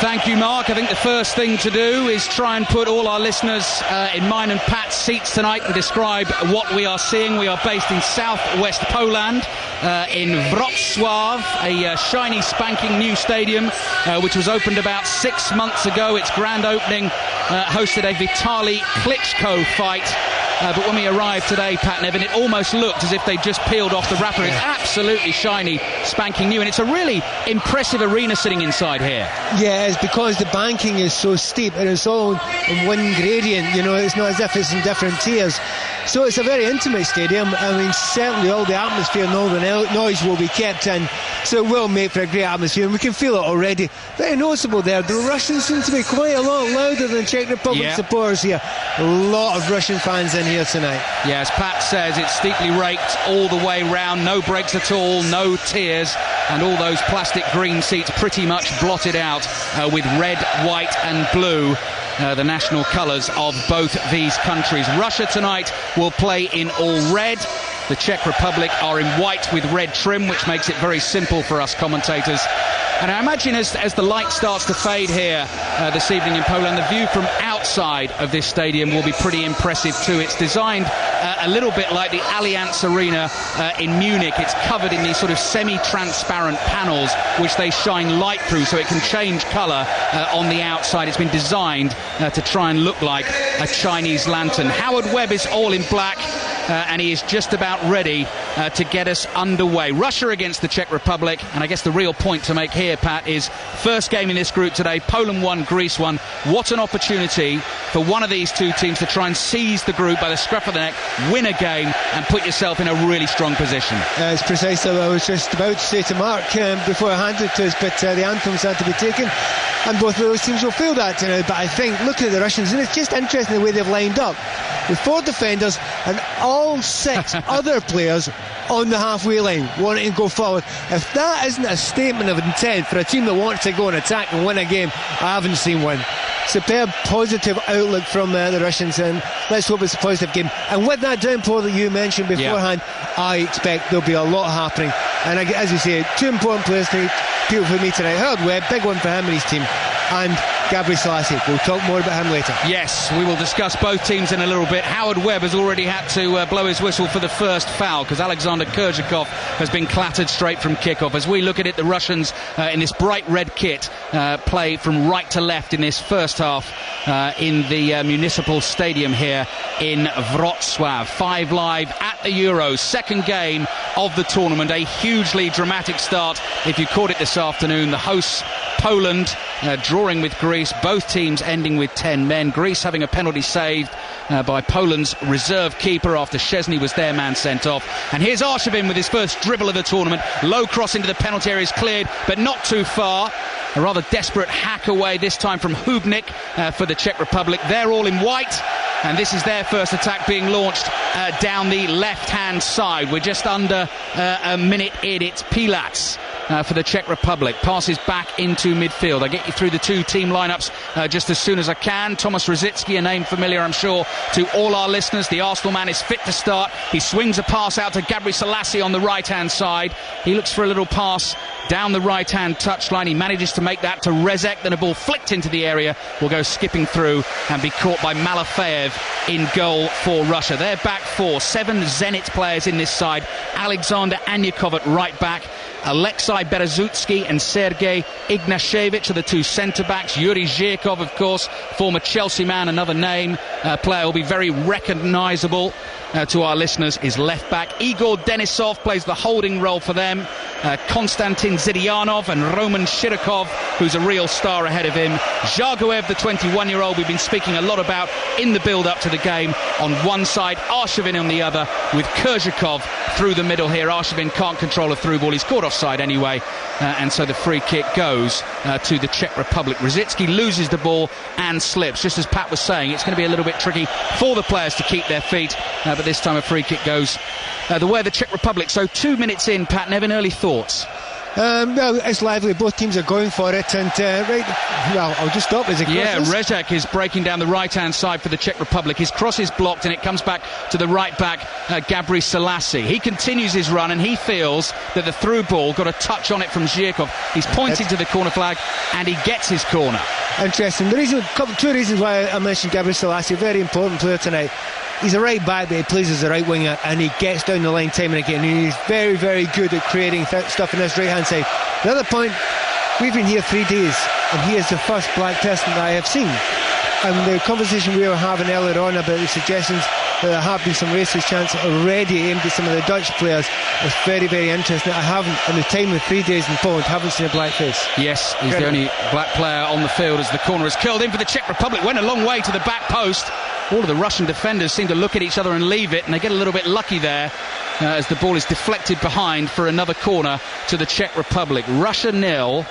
Thank you, Mark. I think the first thing to do is try and put all our listeners in mine and Pat's seats tonight and describe what we are seeing. We are based in southwest Poland, in Wrocław, a shiny, spanking new stadium, which was opened about 6 months ago. Its grand opening hosted a Vitaly Klitschko fight. But when we arrived today, Pat Nevin, it almost looked as if they just peeled off the wrapper. It's absolutely shiny, spanking new, and it's a really impressive arena sitting inside here. Yeah, it's because the banking is so steep and it's all in one gradient, you know, it's not as if it's in different tiers. So it's a very intimate stadium. I mean, certainly all the atmosphere and all the noise will be kept in, so it will make for a great atmosphere, and we can feel it already. Very noticeable there, the Russians seem to be quite a lot louder than Czech Republic supporters here. A lot of Russian fans in here tonight. Yeah, as Pat says, it's steeply raked all the way round, no breaks at all, no tiers, and all those plastic green seats pretty much blotted out with red, white and blue, the national colours of both these countries. Russia tonight will play in all red. The Czech Republic are in white with red trim, which makes it very simple for us commentators. And I imagine as the light starts to fade here this evening in Poland, the view from outside of this stadium will be pretty impressive too. It's designed a little bit like the Allianz Arena in Munich. It's covered in these sort of semi-transparent panels which they shine light through, so it can change colour on the outside. It's been designed to try and look like a Chinese lantern. Howard Webb is all in black. And he is just about ready to get us underway. Russia against the Czech Republic, and I guess the real point to make here, Pat, is first game in this group today. Poland won, Greece won. What an opportunity for one of these two teams to try and seize the group by the scruff of the neck, win a game, and put yourself in a really strong position. It's precisely what I was just about to say to Mark before I handed it to us, but the anthems had to be taken, and both of those teams will feel that tonight. But I think, looking at the Russians, and it's just interesting the way they've lined up, with 4 defenders and all 6 other players on the halfway line wanting to go forward. If that isn't a statement of intent for a team that wants to go and attack and win a game, I haven't seen one. Superb positive outlook from the Russians, and let's hope it's a positive game. And with that downpour that you mentioned beforehand, I expect there'll be a lot happening. And as you say, 2 important players for me tonight. Howard Webb, big one for him and his team, and Gabriel Selassie. We'll talk more about him later. Yes, we will discuss both teams in a little bit. Howard Webb has already had to blow his whistle for the first foul because Alexander Kurzhakov has been clattered straight from kickoff. As we look at it, the Russians in this bright red kit play from right to left in this first half in the municipal stadium here in Wrocław. 5 Live at the Euros, second game of the tournament. A hugely dramatic start if you caught it this afternoon. The hosts Poland drawing with Greece, both teams ending with 10 men. Greece having a penalty saved by Poland's reserve keeper after Szczesny was their man sent off. And here's Arshavin with his first dribble of the tournament. Low cross into the penalty area is cleared, but not too far. A rather desperate hack away, this time from Hubnik for the Czech Republic. They're all in white, and this is their first attack being launched down the left-hand side. We're just under a minute in. It's Pilac for the Czech Republic. Passes back into midfield. I get you through the two team lineups just as soon as I can. Thomas Rosicky, a name familiar, I'm sure, to all our listeners. The Arsenal man is fit to start. He swings a pass out to Gabriel Selassie on the right-hand side. He looks for a little pass down the right-hand touchline. He manages to make that to Rezek. Then a ball flicked into the area will go skipping through and be caught by Malafeyev in goal for Russia. They're back 4. 7 Zenit players in this side. Alexander Anyakov at right back. Alexei Berezutsky and Sergei Ignashevich are the 2 centre-backs. Yuri Zhirkov, of course, former Chelsea man, another name. Player will be very recognisable to our listeners, is left-back. Igor Denisov plays the holding role for them. Konstantin Zidyanov and Roman Shirokov, who's a real star ahead of him. Zhagoev, the 21-year-old we've been speaking a lot about in the build-up to the game, on one side, Arshavin on the other, with Kurzhakov through the middle here. Arshavin can't control a through ball. He's caught offside anyway, and so the free kick goes to the Czech Republic. Rosicky loses the ball and slips. Just as Pat was saying, it's going to be a little bit tricky for the players to keep their feet, but this time a free kick goes the way of the Czech Republic. So 2 minutes in, Pat Nevin, early thoughts? Well, it's lively. Both teams are going for it, and I'll just stop as it crosses. Yeah, Rezek is breaking down the right-hand side for the Czech Republic. His cross is blocked, and it comes back to the right back, Gabri Selassie. He continues his run, and he feels that the through ball got a touch on it from Zhirkov. He's pointing to the corner flag, and he gets his corner. Interesting. Two reasons why I mentioned Gabri Selassie, a very important player tonight. He's a right back, but he plays as a right winger, and he gets down the line time and again, and he's very, very good at creating stuff on this right hand side. The other point, we've been here 3 days, and he is the first black person that I have seen. And the conversation we were having earlier on about the suggestions that there have been some racist chants already aimed at some of the Dutch players is very, very interesting. I haven't, in the time of 3 days in Poland, haven't seen a black face. Yes, he's the only black player on the field as the corner is curled in for the Czech Republic. Went a long way to the back post. All of the Russian defenders seem to look at each other and leave it, and they get a little bit lucky there as the ball is deflected behind for another corner to the Czech Republic. Russia 0,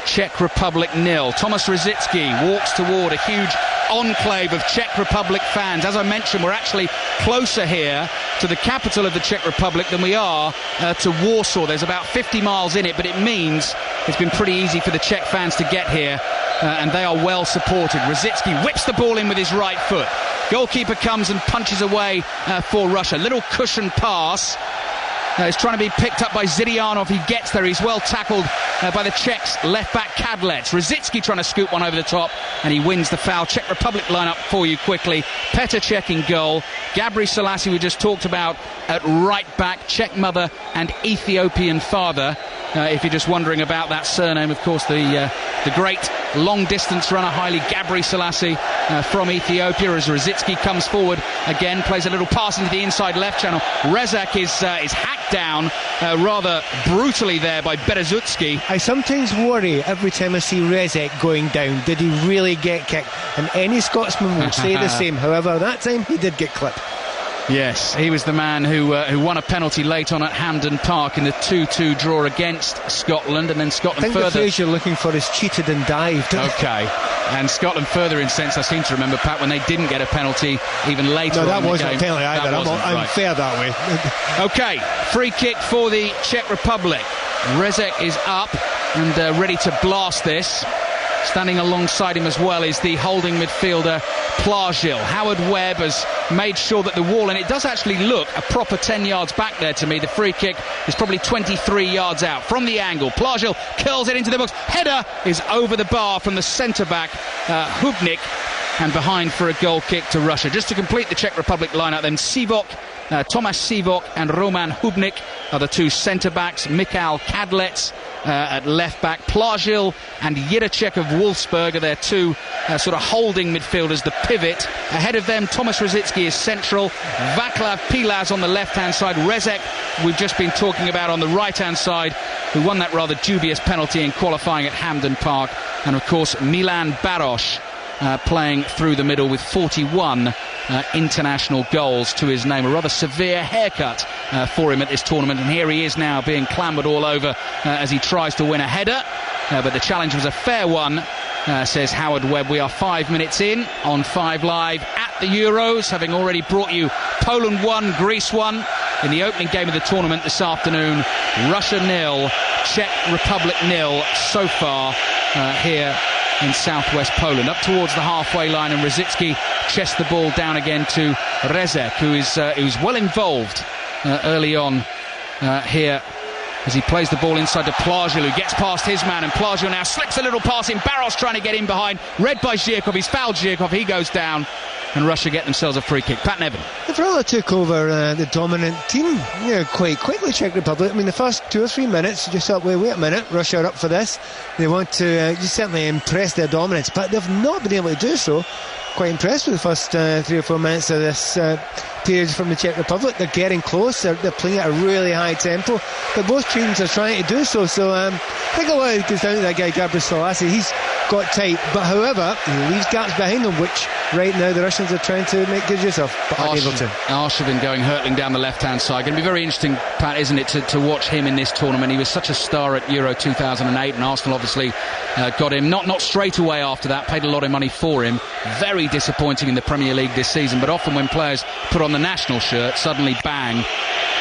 Czech Republic 0. Tomas Rosický walks toward a huge enclave of Czech Republic fans. As I mentioned, we're actually closer here to the capital of the Czech Republic than we are to Warsaw. There's about 50 miles in it, but it means it's been pretty easy for the Czech fans to get here, and they are well supported. Rosický whips the ball in with his right foot. Goalkeeper comes and punches away for Russia. Little cushion pass. It's trying to be picked up by Zidyanov. He gets there. He's well tackled by the Czechs left back Kadlec. Rosický trying to scoop one over the top, and he wins the foul. Czech Republic line up for you quickly. Petr Cech in goal. Gabri Selassie we just talked about at right back. Czech mother and Ethiopian father. If you're just wondering about that surname, of course, the great long-distance runner, Haile Gabri Selassie from Ethiopia, as Rosický comes forward again, plays a little pass into the inside left channel. Rezek is hacked down rather brutally there by Berezutski. I sometimes worry every time I see Rezek going down, did he really get kicked? And any Scotsman will say the same. However, that time he did get clipped. Yes, he was the man who won a penalty late on at Hampden Park in the 2-2 draw against Scotland, and then Scotland I think further. the phrase you're looking for is cheated and dived. Okay, and Scotland further incensed, I seem to remember, Pat, when they didn't get a penalty even later. No, that on in wasn't the game. a penalty either. I'm right. fair that way. Okay, free kick for the Czech Republic. Rezek is up and ready to blast this. Standing alongside him as well is the holding midfielder Plagil. Howard Webb has made sure that the wall, and it does actually look a proper 10 yards back there to me. The free kick is probably 23 yards out from the angle. Plagil curls it into the box. Header is over the bar from the centre-back Hubnik, and behind for a goal kick to Russia. Just to complete the Czech Republic lineup then, Tomas Sivok and Roman Hubnik are the two centre-backs. Michal Kadlec at left-back. Plagil and Jiracek of Wolfsburg are their two sort of holding midfielders, the pivot. Ahead of them, Tomas Rosický is central. Vaclav Pilaz on the left-hand side. Rezek, we've just been talking about, on the right-hand side, who won that rather dubious penalty in qualifying at Hampden Park. And, of course, Milan Baros playing through the middle with 41 international goals to his name. A rather severe haircut for him at this tournament, and here he is now being clambered all over as he tries to win a header, but the challenge was a fair one, says Howard Webb. We are 5 minutes in on 5 Live at the Euros, having already brought you Poland 1, Greece 1 in the opening game of the tournament this afternoon. Russia 0, Czech Republic 0 so far here in southwest Poland. Up towards the halfway line, and Rosický chests the ball down again to Rezek, who's well involved early on here as he plays the ball inside to Plagil, who gets past his man, and Plagil now slips a little pass in. Baros trying to get in behind, read by Zhirkov. He's fouled Zhirkov, he goes down, and Russia get themselves a free kick. Pat Nevin. They've rather took over the dominant team quite quickly, Czech Republic. I mean, the first 2 or 3 minutes, you just thought, wait a minute, Russia are up for this. They want to just certainly impress their dominance, but they've not been able to do so. Quite impressed with the first 3 or 4 minutes of this period from the Czech Republic. They're getting close, they're playing at a really high tempo, but both teams are trying to do so. So I think a lot of it goes down to that guy Gabri Selassie. He's got tight, but however, he leaves gaps behind him, which right now the Russians are trying to make good use of, but aren't able to. Arshavin going hurtling down the left-hand side. Going to be very interesting, Pat, isn't it, to watch him in this tournament. He was such a star at Euro 2008, and Arsenal obviously got him not straight away after that, paid a lot of money for him. Very disappointing in the Premier League this season, but often when players put on the national shirt, suddenly bang,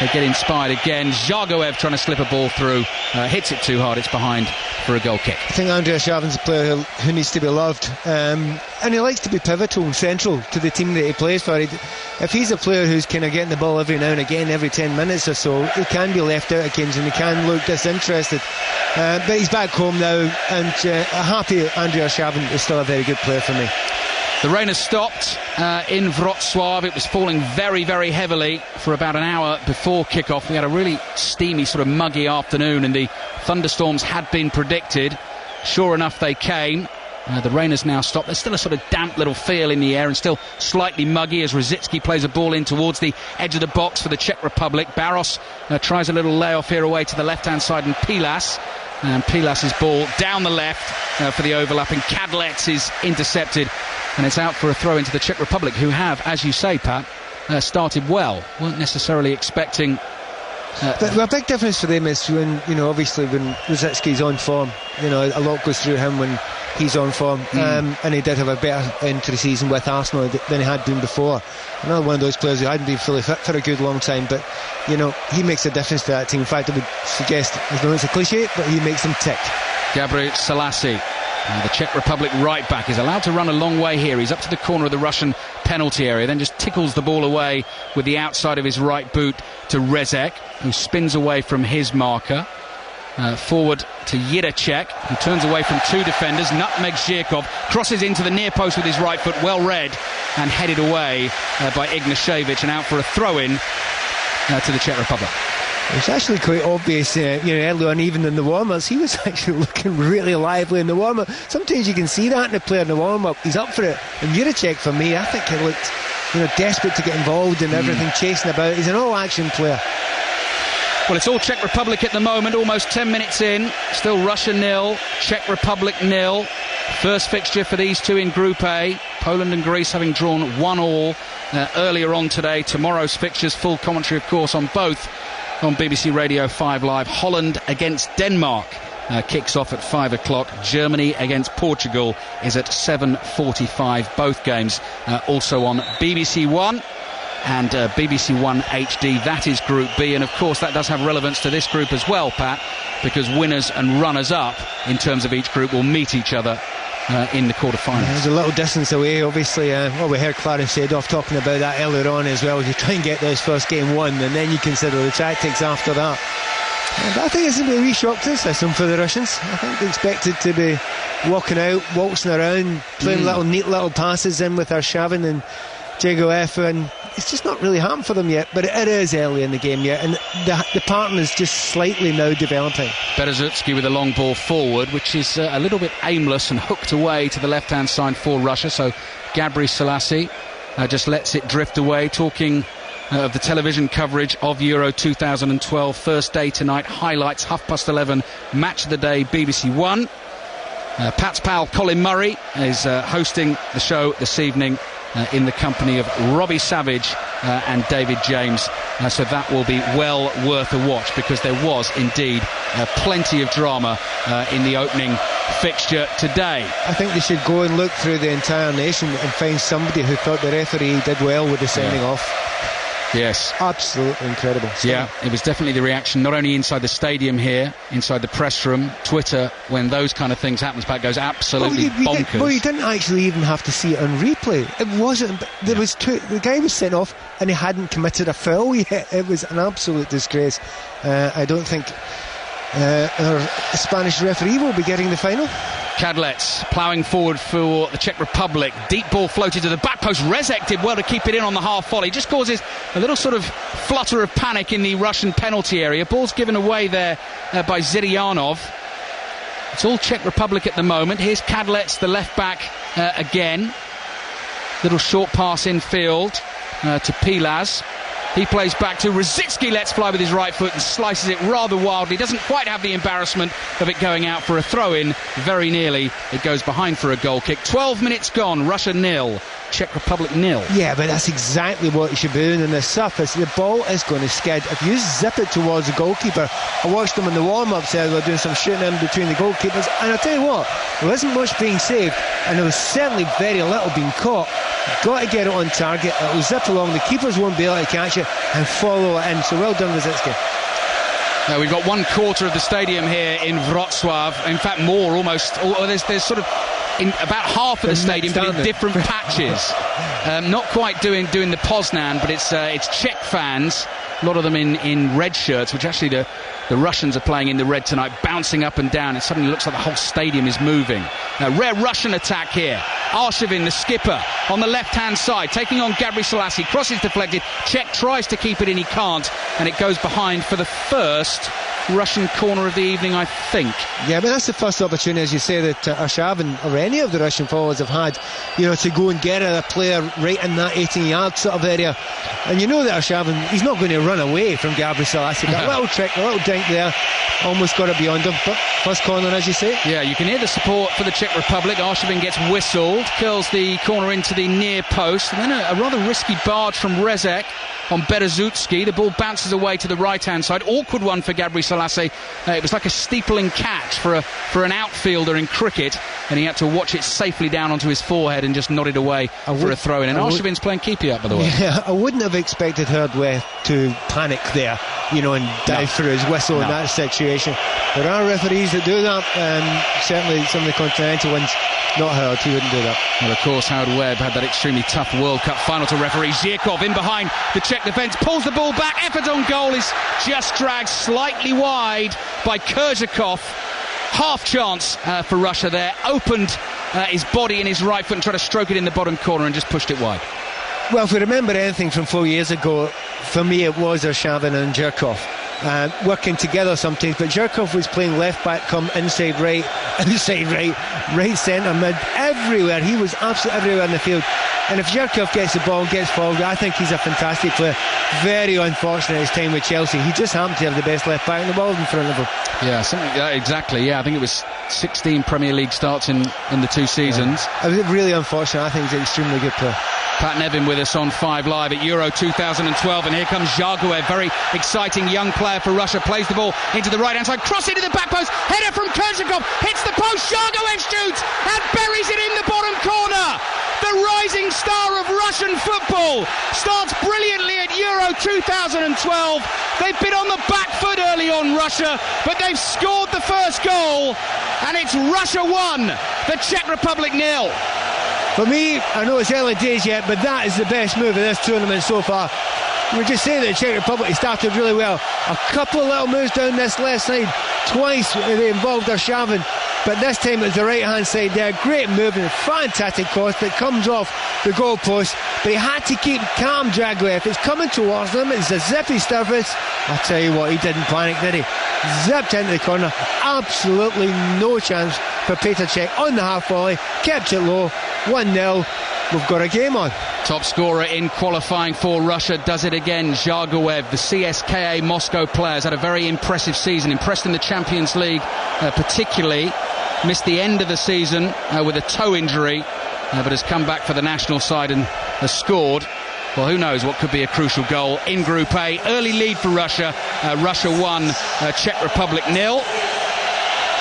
they get inspired again. Zhagoev trying to slip a ball through, hits it too hard, it's behind for a goal kick. I think Andrea Schaven's a player who needs to be loved, and he likes to be pivotal and central to the team that he plays for. If he's a player who's kind of getting the ball every now and again, every 10 minutes or so, he can be left out occasionally, he can look disinterested, but he's back home now, and a happy Andrea Schaven is still a very good player for me. The rain has stopped in Wrocław. It was falling very, very heavily for about an hour before kick-off. We had a really steamy, sort of muggy afternoon, and the thunderstorms had been predicted. Sure enough, they came. The rain has now stopped. There's still a sort of damp little feel in the air and still slightly muggy as Rosicky plays a ball in towards the edge of the box for the Czech Republic. Barros tries a little layoff here away to the left-hand side, and Pilas. And Pilas's ball down the left for the overlapping. Kadlec is intercepted, and it's out for a throw into the Czech Republic, who have, as you say, Pat, started well. Weren't necessarily expecting... a big difference for them is when, obviously when Rosicki's on form, a lot goes through him when he's on form, and he did have a better end to the season with Arsenal than he had been before. Another one of those players who hadn't been fully fit for a good long time, but he makes a difference to that team. In fact, I would suggest, I know it's a cliche, but he makes them tick. Gabriel Selassie, the Czech Republic right back, is allowed to run a long way here. He's up to the corner of the Russian penalty area, then just tickles the ball away with the outside of his right boot to Rezek, who spins away from his marker. Forward to Jiracek, who turns away from two defenders, nutmegs Zhirkov, crosses into the near post with his right foot, well read, and headed away by Ignashevich, and out for a throw-in to the Czech Republic. It's actually quite obvious, early on, even in the warm-ups, he was actually looking really lively in the warm-up. Sometimes you can see that in a player in the warm-up. He's up for it. And Jiracek, for me, I think he looked, desperate to get involved in everything, chasing about. He's an all-action player. Well, it's all Czech Republic at the moment, almost 10 minutes in. Still Russia 0, Czech Republic 0. First fixture for these two in Group A. Poland and Greece having drawn 1-1 earlier on today. Tomorrow's fixtures, full commentary, of course, on both on BBC Radio 5 Live. Holland against Denmark kicks off at 5 o'clock. Germany against Portugal is at 7:45. Both games also on BBC One and BBC One HD. That is Group B, and of course that does have relevance to this group as well, Pat, because winners and runners-up in terms of each group will meet each other in the quarter-finals. There's a little distance away, obviously. We heard Clarence Seedorf talking about that earlier on as well. You try and get this first game won, and then you consider the tactics after that. But I think it's going to be a wee shock to the system for the Russians. I think they're expected to be walking out, waltzing around, playing neat little passes in with Arshavin and Zhagoev, and it's just not really happened for them yet, but it is early in the game yet, and the pattern is just slightly now developing. Berezutski with a long ball forward, which is a little bit aimless and hooked away to the left-hand side for Russia, so Gabriel Selassie just lets it drift away, talking of the television coverage of Euro 2012. First day tonight, highlights, 11:30, match of the day, BBC One. Pat's pal Colin Murray is hosting the show this evening in the company of Robbie Savage and David James, so that will be well worth a watch, because there was indeed plenty of drama in the opening fixture today. I think they should go and look through the entire nation and find somebody who thought the referee did well with the sending off. Yes. Absolutely incredible. Yeah, it was definitely the reaction, not only inside the stadium here, inside the press room, Twitter, when those kind of things happen, Pat goes absolutely bonkers. You didn't actually even have to see it on replay. It wasn't, there was the guy was sent off and he hadn't committed a foul yet. It was an absolute disgrace. I don't think our Spanish referee will be getting the final. Kadlec ploughing forward for the Czech Republic. Deep ball floated to the back post. Rezek did well to keep it in on the half volley. Just causes a little sort of flutter of panic in the Russian penalty area. Ball's given away there by Ziryanov. It's all Czech Republic at the moment. Here's Kadlec, the left back again. Little short pass infield to Pilas. He plays back to Rosicky, lets fly with his right foot and slices it rather wildly. Doesn't quite have the embarrassment of it going out for a throw-in. Very nearly it goes behind for a goal kick. 12 minutes gone, Russia 0, Czech Republic 0. Yeah, but that's exactly what you should be doing on the surface. The ball is going to skid. If you zip it towards the goalkeeper, I watched them in the warm-ups there, they're doing some shooting in between the goalkeepers, and I'll tell you what, there isn't much being saved, and there was certainly very little being caught. Got to get it on target. It'll zip along. The keepers won't be able to catch it and follow it in. So well done, Rosicki. We've got 1/4 of the stadium here in Wrocław. In fact, more almost. There's sort of in about half of the stadium, but in different patches. Not quite doing the Poznan, but it's Czech fans. A lot of them in red shirts, which actually the Russians are playing in the red tonight, bouncing up and down. It suddenly looks like the whole stadium is moving. A rare Russian attack here. Arshavin, the skipper, on the left-hand side, taking on Gabri Selassie. Crosses deflected. Czech tries to keep it in, he can't, and it goes behind for the first Russian corner of the evening, I think. Yeah, but that's the first opportunity, as you say, that Arshavin or any of the Russian forwards have had, to go and get a player right in that 18-yard sort of area. And you know that Arshavin, he's not going to run away from Gabri Selassie. That little trick, a little dink there, almost got it beyond him. But first corner, as you say. Yeah, you can hear the support for the Czech Republic. Arshavin gets whistled, curls the corner into the near post, and then a rather risky barge from Rezek on Berezutski. The ball bounces away to the right-hand side. Awkward one for Gabri Selassie. It was like a steepling catch for an outfielder in cricket, and he had to watch it safely down onto his forehead and just nod it away for a throw-in. And Arshavin's playing keepy up, by the way. Yeah, I wouldn't have expected Herdway to panic there, and dive through his whistle in that situation. There are referees that do that. Certainly some of the continental ones, not Herd, he wouldn't do that. Well, of course, Howard Webb had that extremely tough World Cup final to referee. Zhirkov in behind the Czech defence, pulls the ball back. Effort on goal is just dragged slightly wide by Kurzhakov. Half chance for Russia there. Opened his body in his right foot and tried to stroke it in the bottom corner and just pushed it wide. Well, if we remember anything from 4 years ago, for me it was Arshavin and Zhirkov working together sometimes, but Zhirkov was playing left back come inside right, right centre mid, everywhere. He was absolutely everywhere in the field. And if Zhirkov gets the ball and gets forward, I think he's a fantastic player. Very unfortunate his time with Chelsea. He just happened to have the best left back in the world in front of him. Yeah, exactly. Yeah, I think it was 16 Premier League starts in the 2 seasons. Yeah. It was really unfortunate. I think he's an extremely good player. Pat Nevin with us on 5 Live at Euro 2012, and here comes Zhaguev, very exciting young player for Russia, plays the ball into the right-hand side, cross into the back post, header from Kurzhakov, hits the post, Zhaguev shoots and buries it in the bottom corner. The rising star of Russian football starts brilliantly at Euro 2012. They've been on the back foot early on, Russia, but they've scored the first goal, and it's Russia 1, the Czech Republic 0. For me, I know it's early days yet, but that is the best move of this tournament so far. We were just saying that the Czech Republic started really well. A couple of little moves down this left side. Twice they involved Arshavin, but this time it was the right-hand side there. Great movement, fantastic cross that comes off the goalpost, but he had to keep calm, Zhaguev. It's coming towards him, it's a zippy surface. I tell you what, he didn't panic, did he? Zipped into the corner, absolutely no chance for Petr Cech on the half volley, kept it low, 1-0. We've got a game on. Top scorer in qualifying for Russia does it again. Zhaguev, the CSKA Moscow player, has had a very impressive season. Impressed in the Champions League particularly. Missed the end of the season with a toe injury, but has come back for the national side and has scored. Well, who knows what could be a crucial goal in Group A. Early lead for Russia. Russia 1, Czech Republic 0.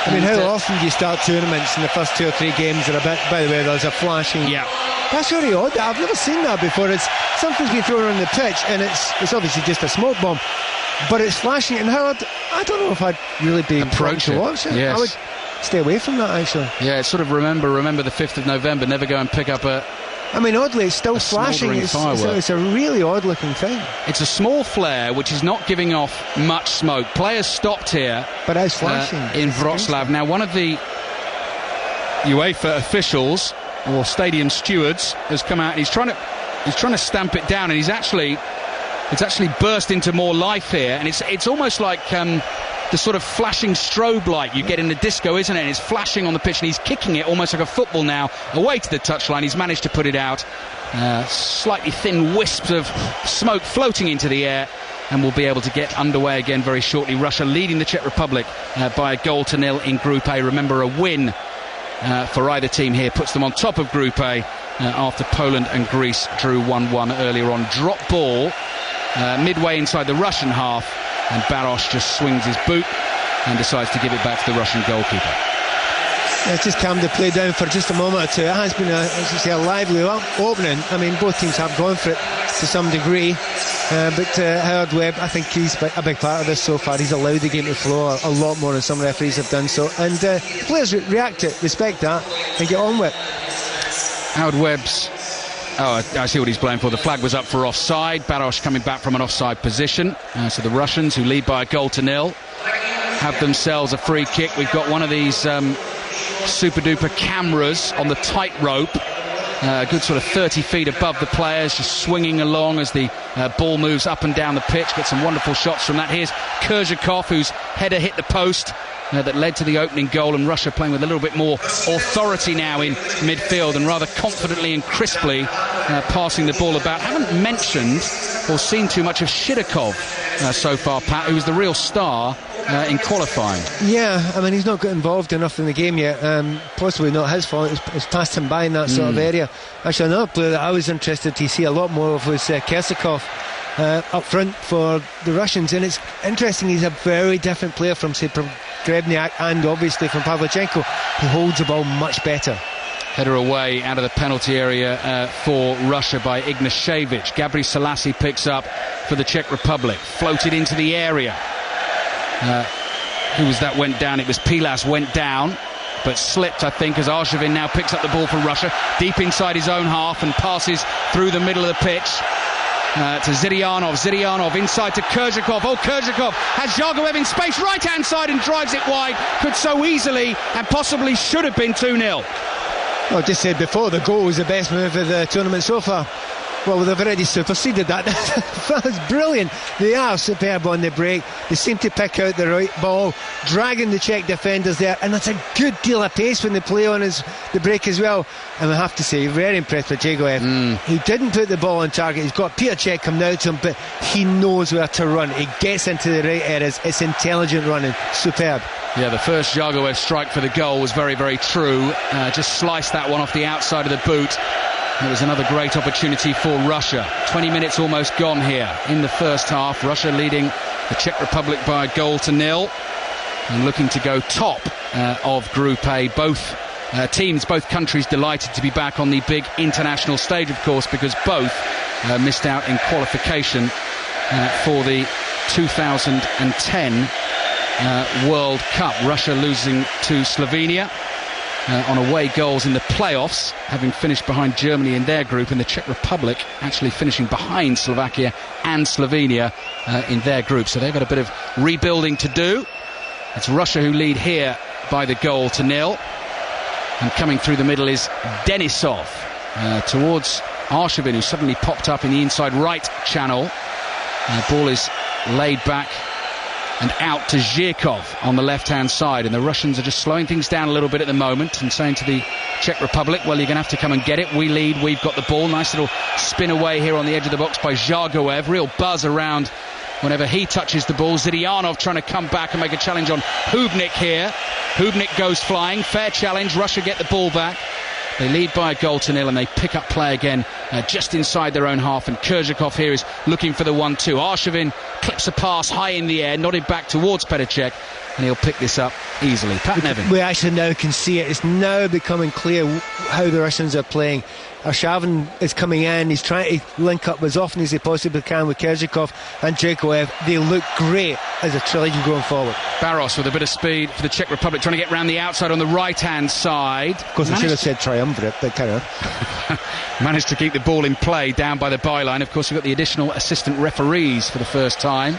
I mean, how often do you start tournaments and the first 2 or 3 games are a bit, by the way, there's a flashing. Yeah. That's very odd. I've never seen that before. It's something's been thrown on the pitch and it's obviously just a smoke bomb, but it's flashing. And Howard, I don't know if I'd really be approach to watch it. Yes. I would stay away from that, actually. Yeah, it's sort of remember the 5th of November, never go and pick up I mean, oddly, it's still flashing. It's a really odd-looking thing. It's a small flare which is not giving off much smoke. Players stopped here, but it's flashing in Wrocław. Now, one of the UEFA officials or stadium stewards has come out and he's trying to stamp it down, and it's actually burst into more life here, and it's almost like the sort of flashing strobe light you get in the disco, isn't it? And it's flashing on the pitch, and he's kicking it almost like a football now away to the touchline. He's managed to put it out. Slightly thin wisps of smoke floating into the air, and we'll be able to get underway again very shortly. Russia leading the Czech Republic by 1-0 in Group A. Remember, a win for either team here puts them on top of Group A after Poland and Greece drew 1-1 earlier on. Drop ball midway inside the Russian half, and Barosh just swings his boot and decides to give it back to the Russian goalkeeper. It's just calmed the play down for just a moment or two. It has been, as you say, a lively opening. I mean, both teams have gone for it to some degree. But Howard Webb, I think he's a big part of this so far. He's allowed the game to flow a lot more than some referees have done so. And players react to it, respect that, and get on with it. Howard Webb's... Oh, I see what he's playing for. The flag was up for offside. Barosh coming back from an offside position. So the Russians, who lead by a 0-0, have themselves a free kick. We've got one of these super duper cameras on the tightrope, a good sort of 30 feet above the players, just swinging along as the ball moves up and down the pitch. Get some wonderful shots from that. Here's Kurzhakov, whose header hit the post that led to the opening goal, and Russia playing with a little bit more authority now in midfield and rather confidently and crisply passing the ball about. Haven't mentioned or seen too much of Shidakov so far, Pat, who was the real star in qualifying. Yeah, I mean, he's not got involved enough in the game yet. Possibly not his fault. It's passed him by in that sort of area. Actually, another player that I was interested to see a lot more of was Kurzhakov up front for the Russians. And it's interesting, he's a very different player from, say, Grebniak and obviously from Pavlyuchenko. He holds the ball much better. Header away out of the penalty area for Russia by Ignashevich. Gabri Selassie picks up for the Czech Republic. Floated into the area. Who was that went down? It was Pilas went down, but slipped, I think, as Arshavin now picks up the ball for Russia, deep inside his own half and passes through the middle of the pitch to Zhiryanov. Zhiryanov inside to Kurzhakov. Oh, Kurzhakov has Zhagoev in space, right-hand side, and drives it wide. Could so easily and possibly should have been 2-0. Well, I just said before, the goal was the best move of the tournament so far. Well, they've already superseded that. That was brilliant. They are superb on the break. They seem to pick out the right ball, dragging the Czech defenders there, and that's a good deal of pace when they play on the break as well. And I have to say, very impressed with Zhagoev. He didn't put the ball on target. He's got Peter Cech coming out to him, but he knows where to run. He gets into the right areas. It's intelligent running. Superb. Yeah, the first Zhagoev strike for the goal was very, very true. Just sliced that one off the outside of the boot. It was another great opportunity for Russia. 20 minutes almost gone here in the first half. Russia leading the Czech Republic by 0-0 and looking to go top of Group A. Both teams, both countries delighted to be back on the big international stage, of course, because both missed out in qualification for the 2010 World Cup. Russia losing to Slovenia on away goals in the playoffs, having finished behind Germany in their group, and the Czech Republic actually finishing behind Slovakia and Slovenia in their group. So they've got a bit of rebuilding to do. It's Russia who lead here by the 0-0. And coming through the middle is Denisov towards Arshavin, who suddenly popped up in the inside right channel. Ball is laid back and out to Zhirkov on the left-hand side, and the Russians are just slowing things down a little bit at the moment and saying to the Czech Republic, well, you're going to have to come and get it. We lead, we've got the ball. Nice little spin away here on the edge of the box by Zhagoev. Real buzz around whenever he touches the ball. Zhiryanov trying to come back and make a challenge on Hubnik here. Hubnik goes flying. Fair challenge. Russia get the ball back. They lead by a 0-0 and they pick up play again just inside their own half, and Kurzhakov here is looking for the 1-2. Arshavin clips a pass high in the air, nodded back towards Petr Cech, and he'll pick this up easily. Pat Nevin. We actually now can see it. It's now becoming clear how the Russians are playing. Arshavin is coming in. He's trying to link up as often as he possibly can with Kurzhakov and Zhagoev. They look great as a trilogy going forward. Barros with a bit of speed for the Czech Republic, trying to get round the outside on the right-hand side. Of course, I should have said triumvirate, but carry on. Managed to keep the ball in play down by the byline. Of course, we've got the additional assistant referees for the first time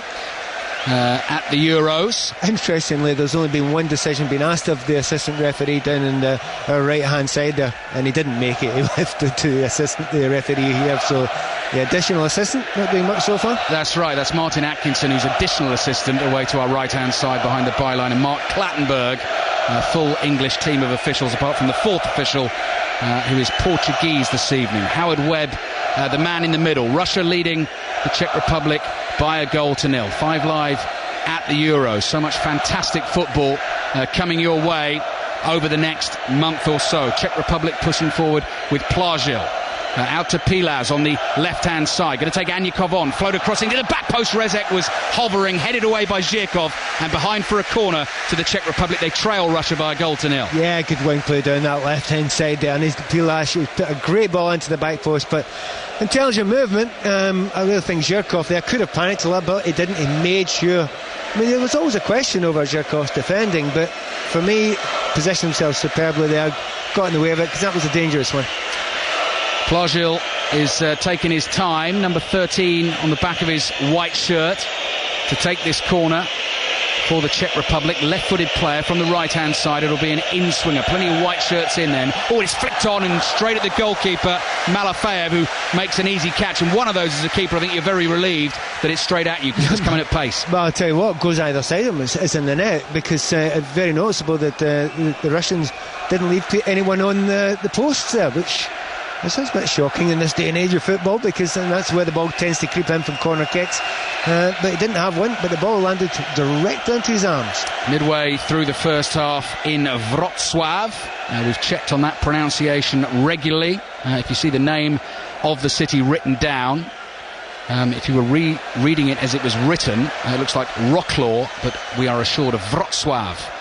at the Euros. Interestingly, there's only been one decision being asked of the assistant referee down in the right hand side there, and he didn't make it. He left it to the referee here. So the additional assistant not doing much so far. That's right, that's Martin Atkinson, who's additional assistant away to our right hand side behind the byline, and Mark Clattenburg, a full English team of officials apart from the fourth official who is Portuguese this evening. Howard Webb, the man in the middle. Russia leading the Czech Republic by a 0-0. 5 Live at the Euros. So much fantastic football coming your way over the next month or so. Czech Republic pushing forward with Plagil. Out to Pilaz on the left-hand side. Going to take Anyakov on. Floater crossing to the back post. Rezek was hovering, headed away by Zhirkov, and behind for a corner to the Czech Republic. They trail Russia by 1-0. Yeah, good wing play down that left-hand side there. And Pilaz put a great ball into the back post, but intelligent movement. I really think Zhirkov there could have panicked a little bit. He didn't. He made sure. I mean, there was always a question over Zhirkov's defending, but for me, positioned himself superbly there, got in the way of it, because that was a dangerous one. Plagil is taking his time, number 13 on the back of his white shirt, to take this corner for the Czech Republic. Left-footed player from the right-hand side. It'll be an in-swinger. Plenty of white shirts in then. Oh, it's flicked on and straight at the goalkeeper, Malafeyev, who makes an easy catch. And one of those, as a keeper, I think you're very relieved that it's straight at you, because it's coming at pace. Well, I'll tell you what, goes either side of him is in the net, because it's very noticeable that the Russians didn't leave anyone on the posts there, which is a bit shocking in this day and age of football, because that's where the ball tends to creep in from corner kicks. But he didn't have one, but the ball landed directly into his arms. Midway through the first half in Wrocław. We've checked on that pronunciation regularly. If you see the name of the city written down, if you were reading it as it was written, it looks like Wrocław, but we are assured of Wrocław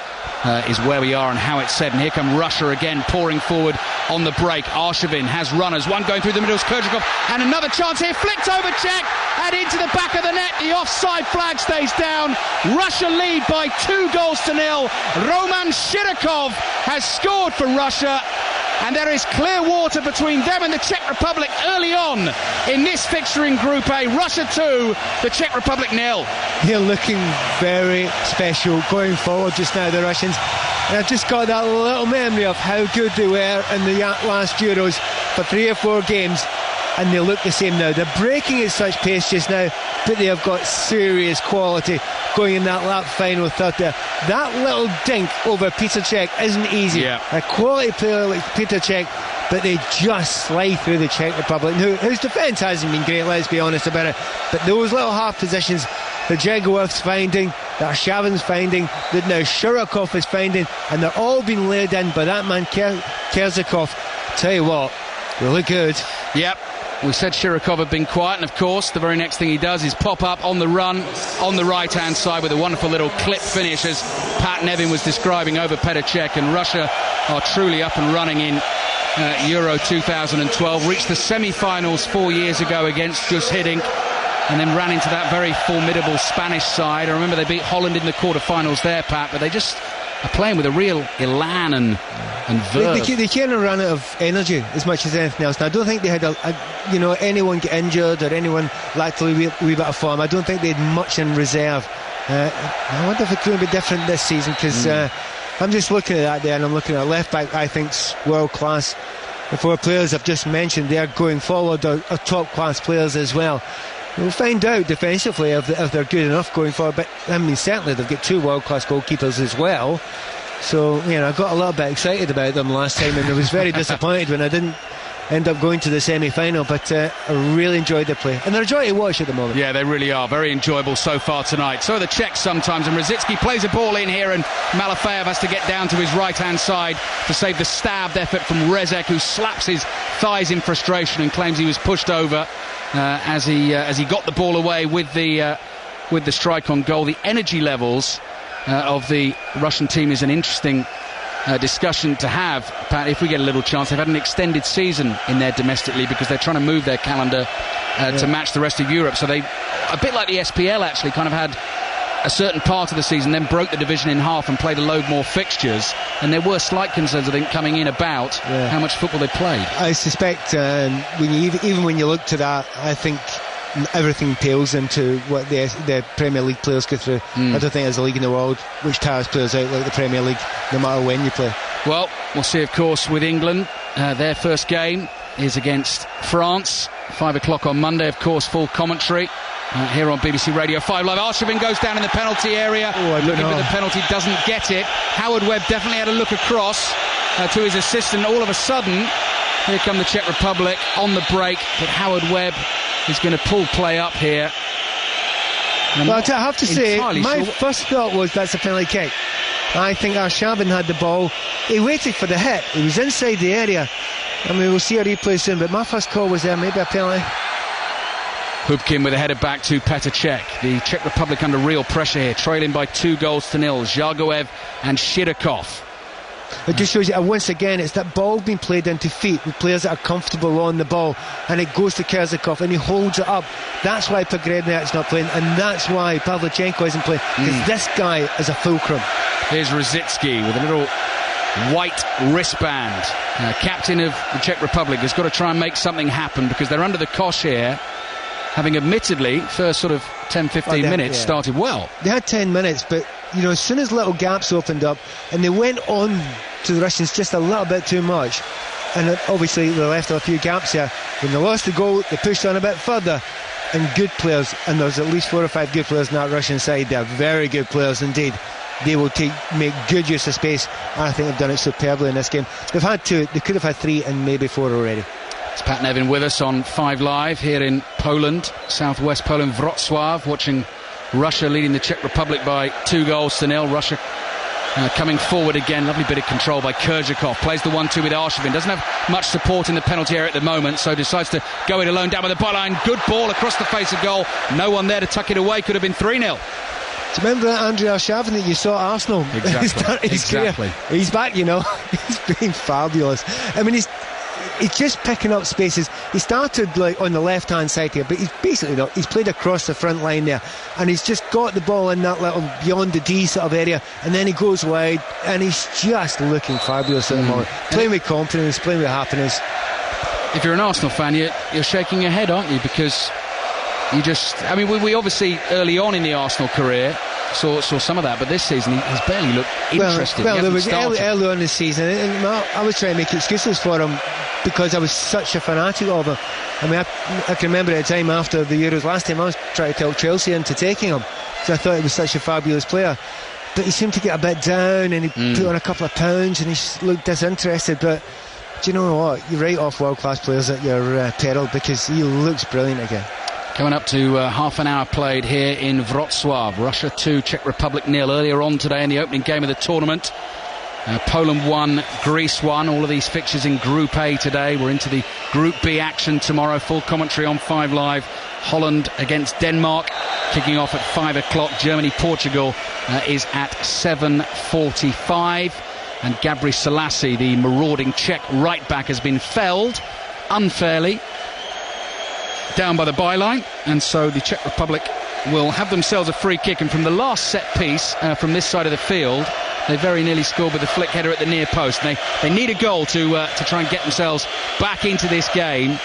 is where we are and how it's said. And here come Russia again, pouring forward on the break. Arshavin has runners, one going through the middle is Kurjakov, and another chance here, flicked over Czech and into the back of the net. The offside flag stays down. Russia lead by 2-0. Roman Shirokov has scored for Russia, and there is clear water between them and the Czech Republic early on in this fixture in Group A. Russia 2, the Czech Republic 0. They're looking very special going forward just now, the Russians. And I've just got that little memory of how good they were in the last Euros for 3 or 4 games, and they look the same now. They're breaking at such pace just now, but they have got serious quality going in that lap final third there. That little dink over Petr Cech isn't easy. Yeah. A quality player like Petr Cech, but they just slide through the Czech Republic, whose defence hasn't been great, let's be honest about it. But those little half positions that Jagorov's finding, that Arshavin's finding, that now Shirokov is finding, and they're all being laid in by that man Kerzakov. Tell you what, they look good. Yep. We said Shirokov had been quiet, and of course the very next thing he does is pop up on the run on the right hand side with a wonderful little clip finish, as Pat Nevin was describing, over Petr Cech. And Russia are truly up and running in Euro 2012, reached the semi-finals 4 years ago against Just Hiddink, and then ran into that very formidable Spanish side. I remember they beat Holland in the quarter-finals there, Pat, but they just are playing with a real elan and verve. They kind of ran out of energy as much as anything else. Now, I don't think they had anyone get injured or anyone lacked a wee bit of form. I don't think they had much in reserve. I wonder if it's going to be different this season, because I'm just looking at that there, and I'm looking at left back. I think's world class. The 4 players I've just mentioned there going forward are top class players as well. We'll find out defensively if they're good enough going forward, but I mean, certainly they've got 2 world-class goalkeepers as well. So, I got a little bit excited about them last time, and I was very disappointed when I didn't end up going to the semi-final, but I really enjoyed the play, and they're a joy to watch at the moment. Yeah, they really are. Very enjoyable so far tonight. So are the Czechs sometimes, and Rosicky plays a ball in here, and Malafeyev has to get down to his right-hand side to save the stabbed effort from Rezek, who slaps his thighs in frustration and claims he was pushed over as he got the ball away with the strike on goal. The energy levels of the Russian team is an interesting discussion to have, Pat, if we get a little chance. They've had an extended season in their domestic league because they're trying to move their calendar to match the rest of Europe. So they, a bit like the SPL actually, kind of had a certain part of the season, then broke the division in half and played a load more fixtures, and there were slight concerns, I think, coming in about how much football they played. I suspect even when you look to that, I think everything pales into what the Premier League players go through. I don't think there's a league in the world which tires players out like the Premier League, no matter when you play. Well, we'll see, of course, with England. Their first game is against France, 5 o'clock on Monday, of course, full commentary here on BBC Radio 5 Live. Arshavin goes down in the penalty area, looking for the penalty, doesn't get it. Howard Webb definitely had a look across to his assistant. All of a sudden, here come the Czech Republic on the break, but Howard Webb is going to pull play up here. Well, I have to say, my first thought was that's a penalty kick. I think Arshavin had the ball. He waited for the hit. He was inside the area. I mean, we'll see a replay soon, but my first call was there, maybe a penalty. Hubkin with a header back to Petr Cech. The Czech Republic under real pressure here, trailing by 2-0. Žalgoev and Shirokov. It just shows you, once again, it's that ball being played into feet with players that are comfortable on the ball, and it goes to Kerzakov and he holds it up. That's why Pogrebniak's not playing, and that's why Pavlyuchenko isn't playing, because this guy is a fulcrum. Here's Rosicky with a little white wristband. Captain of the Czech Republic has got to try and make something happen, because they're under the cosh here, having admittedly first sort of 10-15 minutes started well. They had 10 minutes, but you know, as soon as little gaps opened up and they went on to the Russians just a little bit too much, and obviously they left a few gaps here. When they lost the goal, they pushed on a bit further, and good players, and there's at least 4 or 5 good players in that Russian side. They're very good players indeed. They will make good use of space, and I think they've done it superbly in this game. They've had 2, they could have had 3 and maybe 4 already. It's Pat Nevin with us on 5 Live here in Poland, southwest Poland, Wrocław, watching Russia leading the Czech Republic by 2-0. Russia coming forward again. Lovely bit of control by Kerzakov. Plays the 1-2 with Arshavin. Doesn't have much support in the penalty area at the moment, so decides to go it alone down by the byline. Good ball across the face of goal. No one there to tuck it away. Could have been 3-0. Do you remember that Andrei Arshavin that you saw at Arsenal? Exactly. He's back, you know. He's been fabulous. I mean, he's just picking up spaces. He started like on the left hand side here, but he's basically not. He's played across the front line there, and he's just got the ball in that little beyond the D sort of area, and then he goes wide, and he's just looking fabulous at the moment. Playing with confidence, playing with happiness. If you're an Arsenal fan, you're shaking your head, aren't you? Because you just, I mean, we obviously early on in the Arsenal career saw some of that, but this season he's barely looked interested. Well, there was early on this season, and I was trying to make excuses for him because I was such a fanatic of him. I mean, I can remember at the time after the Euros last time, I was trying to talk Chelsea into taking him because I thought he was such a fabulous player. But he seemed to get a bit down, and he put on a couple of pounds, and he looked disinterested. But do you know what? You write off world-class players at your peril, because he looks brilliant again. Coming up to half an hour played here in Wrocław. Russia 2, Czech Republic 0. Earlier on today in the opening game of the tournament, Poland 1, Greece 1. All of these fixtures in Group A today. We're into the Group B action tomorrow. Full commentary on 5 Live. Holland against Denmark, kicking off at 5 o'clock. Germany-Portugal is at 7:45. And Gabri Selassie, the marauding Czech right back, has been felled unfairly down by the byline, and so the Czech Republic will have themselves a free kick. And from the last set piece from this side of the field, they very nearly scored with a flick header at the near post. They need a goal to try and get themselves back into this game.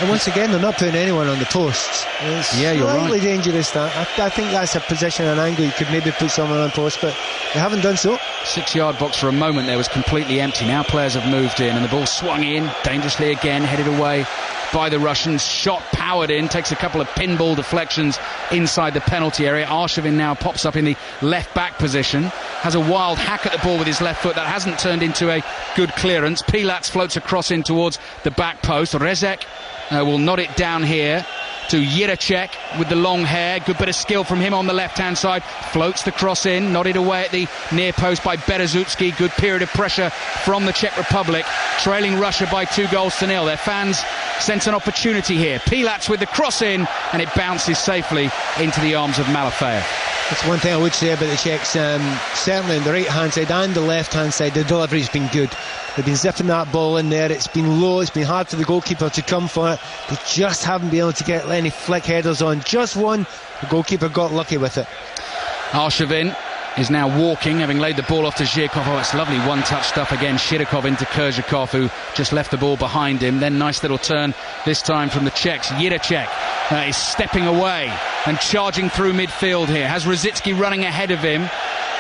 And once again, they're not putting anyone on the posts. It's you're right. Slightly dangerous, that. I think that's a position, an angle you could maybe put someone on post, but they haven't done so. 6-yard box for a moment there was completely empty. Now players have moved in, and the ball swung in dangerously again, headed away by the Russians. Shot powered in, takes a couple of pinball deflections inside the penalty area. Arshavin now pops up in the left back position, has a wild hack at the ball with his left foot that hasn't turned into a good clearance. Pilac floats across in towards the back post. Rezek will nod it down here to Jiracek with the long hair. Good bit of skill from him on the left hand side. Floats the cross in, nodded away at the near post by Berezutski. Good period of pressure from the Czech Republic, trailing Russia by 2-0. Their fans sense an opportunity here. Pilac with the cross in, and it bounces safely into the arms of Malafeyev. That's one thing I would say about the Czechs. Certainly on the right hand side and the left hand side, the delivery's been good. They've been zipping that ball in there. It's been low, it's been hard for the goalkeeper to come for it. They just haven't been able to get any flick headers on. Just one, the goalkeeper got lucky with it. Arshavin is now walking, having laid the ball off to Zhirkov. Oh, it's lovely one-touch stuff again. Shirokov into Kerzakov, who just left the ball behind him. Then nice little turn, this time from the Czechs. Jiracek is stepping away and charging through midfield here. Has Rosicky running ahead of him,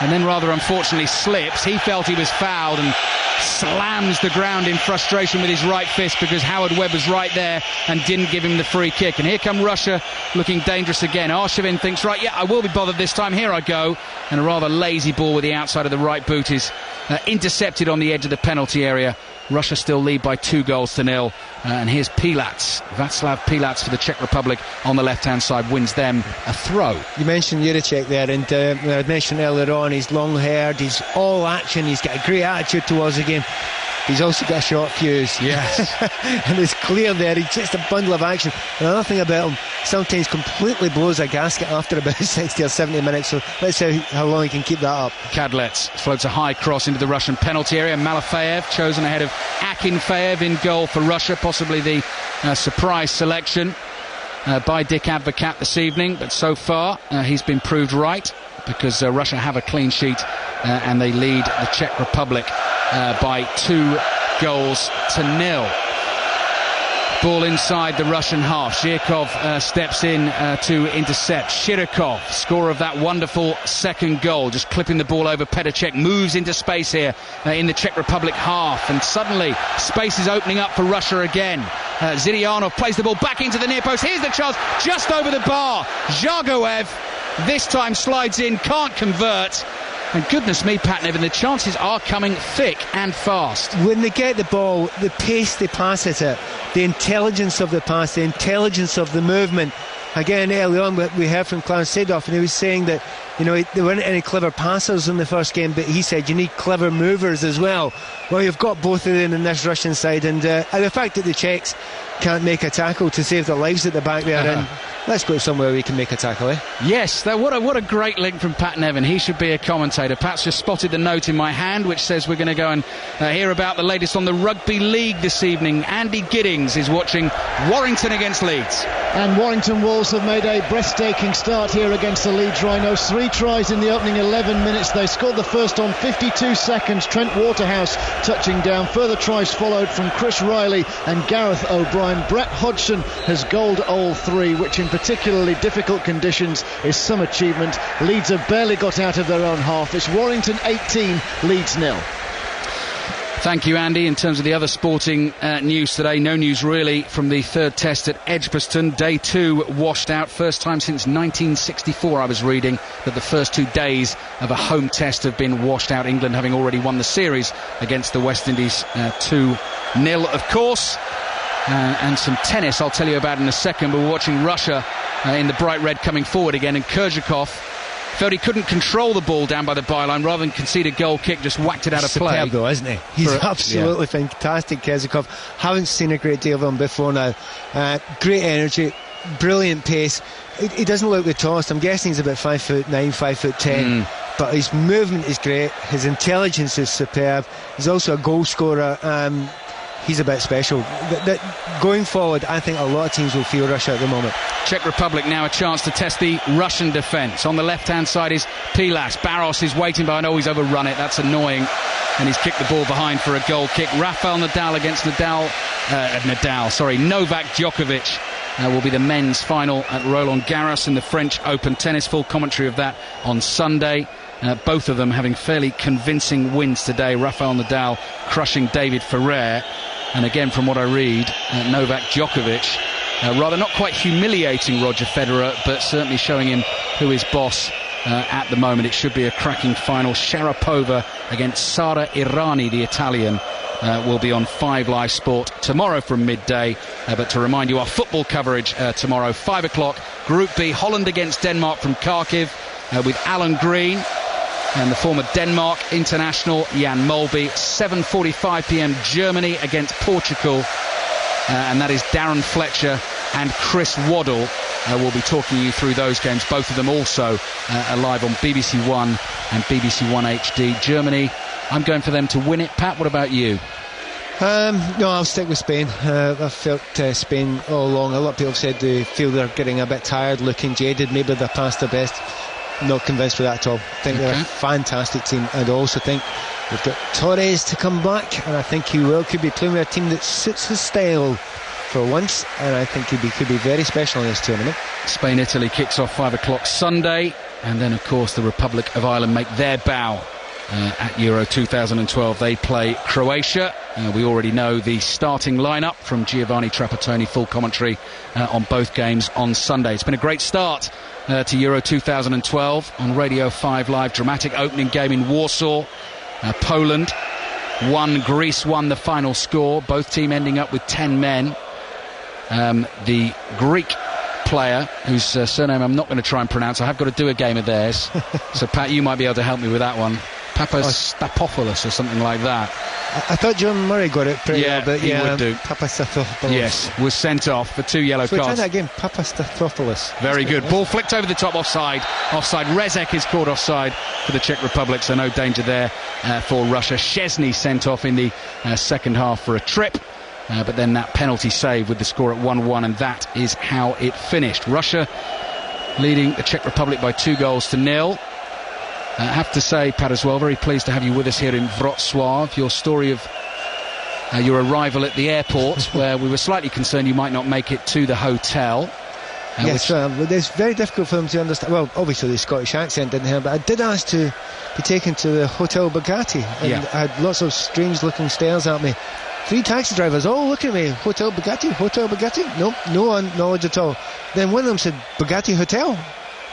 and then rather unfortunately slips. He felt he was fouled and slams the ground in frustration with his right fist, because Howard Webb was right there and didn't give him the free kick. And here come Russia looking dangerous again. Arshavin thinks, right, yeah, I will be bothered this time. Here I go. And a rather lazy ball with the outside of the right boot is intercepted on the edge of the penalty area. Russia still lead by 2-0. And here's Pilac. Václav Pilac for the Czech Republic on the left-hand side wins them a throw. You mentioned Jiracek there, and I mentioned earlier on, he's long-haired, he's all action, he's got a great attitude towards the game. He's also got a short fuse. Yes. And it's clear there, he's just a bundle of action. Another thing about him, sometimes completely blows a gasket after about 60 or 70 minutes, so let's see how long he can keep that up. Kadlec floats a high cross into the Russian penalty area. Malafeyev chosen ahead of Akinfeev in goal for Russia, possibly the surprise selection by Dick Advocat this evening, but so far he's been proved right, because Russia have a clean sheet and they lead the Czech Republic by 2-0. Ball inside the Russian half. Zhirkov steps in to intercept. Shirokov, scorer of that wonderful second goal, just clipping the ball over Petr, moves into space here in the Czech Republic half, and suddenly space is opening up for Russia again. Zidyanov plays the ball back into the near post. Here's the chance, just over the bar. Zhagoev this time slides in, can't convert. And goodness me, Pat Nevin, the chances are coming thick and fast. When they get the ball, the pace they pass it at, the intelligence of the pass, the intelligence of the movement. Again, early on, we heard from Clarence Seedorf, and he was saying that, you know, there weren't any clever passers in the first game, but he said you need clever movers as well. Well, you've got both of them in this Russian side, and the fact that the Czechs can't make a tackle to save their lives at the back there, and let's go somewhere we can make a tackle, eh? Yes, what a great link from Pat Nevin. He should be a commentator. Pat's just spotted the note in my hand which says we're going to go and hear about the latest on the Rugby League this evening. Andy Giddings is watching Warrington against Leeds. And Warrington Wolves have made a breathtaking start here against the Leeds Rhinos. 3 tries in the opening 11 minutes. They scored the first on 52 seconds. Trent Waterhouse touching down. Further tries followed from Chris Riley and Gareth O'Brien. Brett Hodgson has goaled all 3, which in particularly difficult conditions is some achievement. Leeds have barely got out of their own half. It's Warrington 18, Leeds 0. Thank you, Andy. In terms of the other sporting news today, no news really from the third test at Edgbaston. Day 2 washed out. First time since 1964, I was reading, that the first 2 days of a home test have been washed out. England having already won the series against the West Indies 2-0, of course. And some tennis I'll tell you about in a second. But we're watching Russia in the bright red coming forward again, and Kurzhakov felt he couldn't control the ball down by the byline. Rather than concede a goal kick, just whacked it out of play. Superb though, isn't he? He's absolutely fantastic, Kurzhakov. Haven't seen a great deal of him before now. Great energy, brilliant pace. He doesn't look the tallest. I'm guessing he's about 5'9", 5'10", but his movement is great. His intelligence is superb. He's also a goal scorer. He's a bit special. Going forward, I think a lot of teams will feel Russia at the moment. Czech Republic now a chance to test the Russian defence. On the left-hand side is Pilas. Barros is waiting behind. Oh, he's overrun it. That's annoying. And he's kicked the ball behind for a goal kick. Rafael Nadal against Novak Djokovic will be the men's final at Roland Garros in the French Open tennis. Full commentary of that on Sunday. Both of them having fairly convincing wins today. Rafael Nadal crushing David Ferrer. And again, from what I read, Novak Djokovic rather not quite humiliating Roger Federer, but certainly showing him who is boss at the moment. It should be a cracking final. Sharapova against Sara Irani, the Italian, will be on 5 Live Sport tomorrow from midday. But to remind you, our football coverage tomorrow, 5 o'clock, Group B, Holland against Denmark from Kharkiv, with Alan Green and the former Denmark international Jan Molby. 7:45 p.m. Germany against Portugal, and that is Darren Fletcher and Chris Waddle will be talking you through those games. Both of them also live on BBC One and BBC One HD. Germany, I'm going for them to win it. Pat, what about you? No, I'll stick with Spain. I've felt Spain all along. A lot of people have said they feel they're getting a bit tired, looking jaded. Maybe they're past their best. Not convinced with that at all. I think they're a fantastic team, and I also think they've got Torres to come back, and I think he could be playing with a team that suits his style for once, and I think he could be very special in this tournament. Spain-Italy kicks off 5 o'clock Sunday, and then of course the Republic of Ireland make their bow at Euro 2012. They play Croatia. We already know the starting lineup from Giovanni Trapattoni. Full commentary on both games on Sunday. It's been a great start to Euro 2012 on Radio 5 Live. Dramatic opening game in Warsaw. Poland won, Greece won the final score. Both teams ending up with 10 men. The Greek player, whose surname I'm not going to try and pronounce, I have got to do a game of theirs. So Pat, you might be able to help me with that one. Papastapopoulos or something like that. I thought John Murray got it pretty well, but he would do. Papastapopoulos. Yes, was sent off for 2 yellow cards. Try that again, Papastapopoulos. Very good. Ball flicked over the top, offside. Rezek is caught offside for the Czech Republic, so no danger there for Russia. Szczesny sent off in the second half for a trip. But then that penalty save with the score at 1-1, and that is how it finished. Russia leading the Czech Republic by 2-0. I have to say, Pat, as well, very pleased to have you with us here in Wrocław. Your story of your arrival at the airport, where we were slightly concerned you might not make it to the hotel. Yes, it's very difficult for them to understand. Well, obviously the Scottish accent didn't help, but I did ask to be taken to the Hotel Bugatti, and I had lots of strange looking stares at me. 3 taxi drivers all looking at me. Hotel Bugatti? Nope, no knowledge at all. Then one of them said, Bugatti Hotel?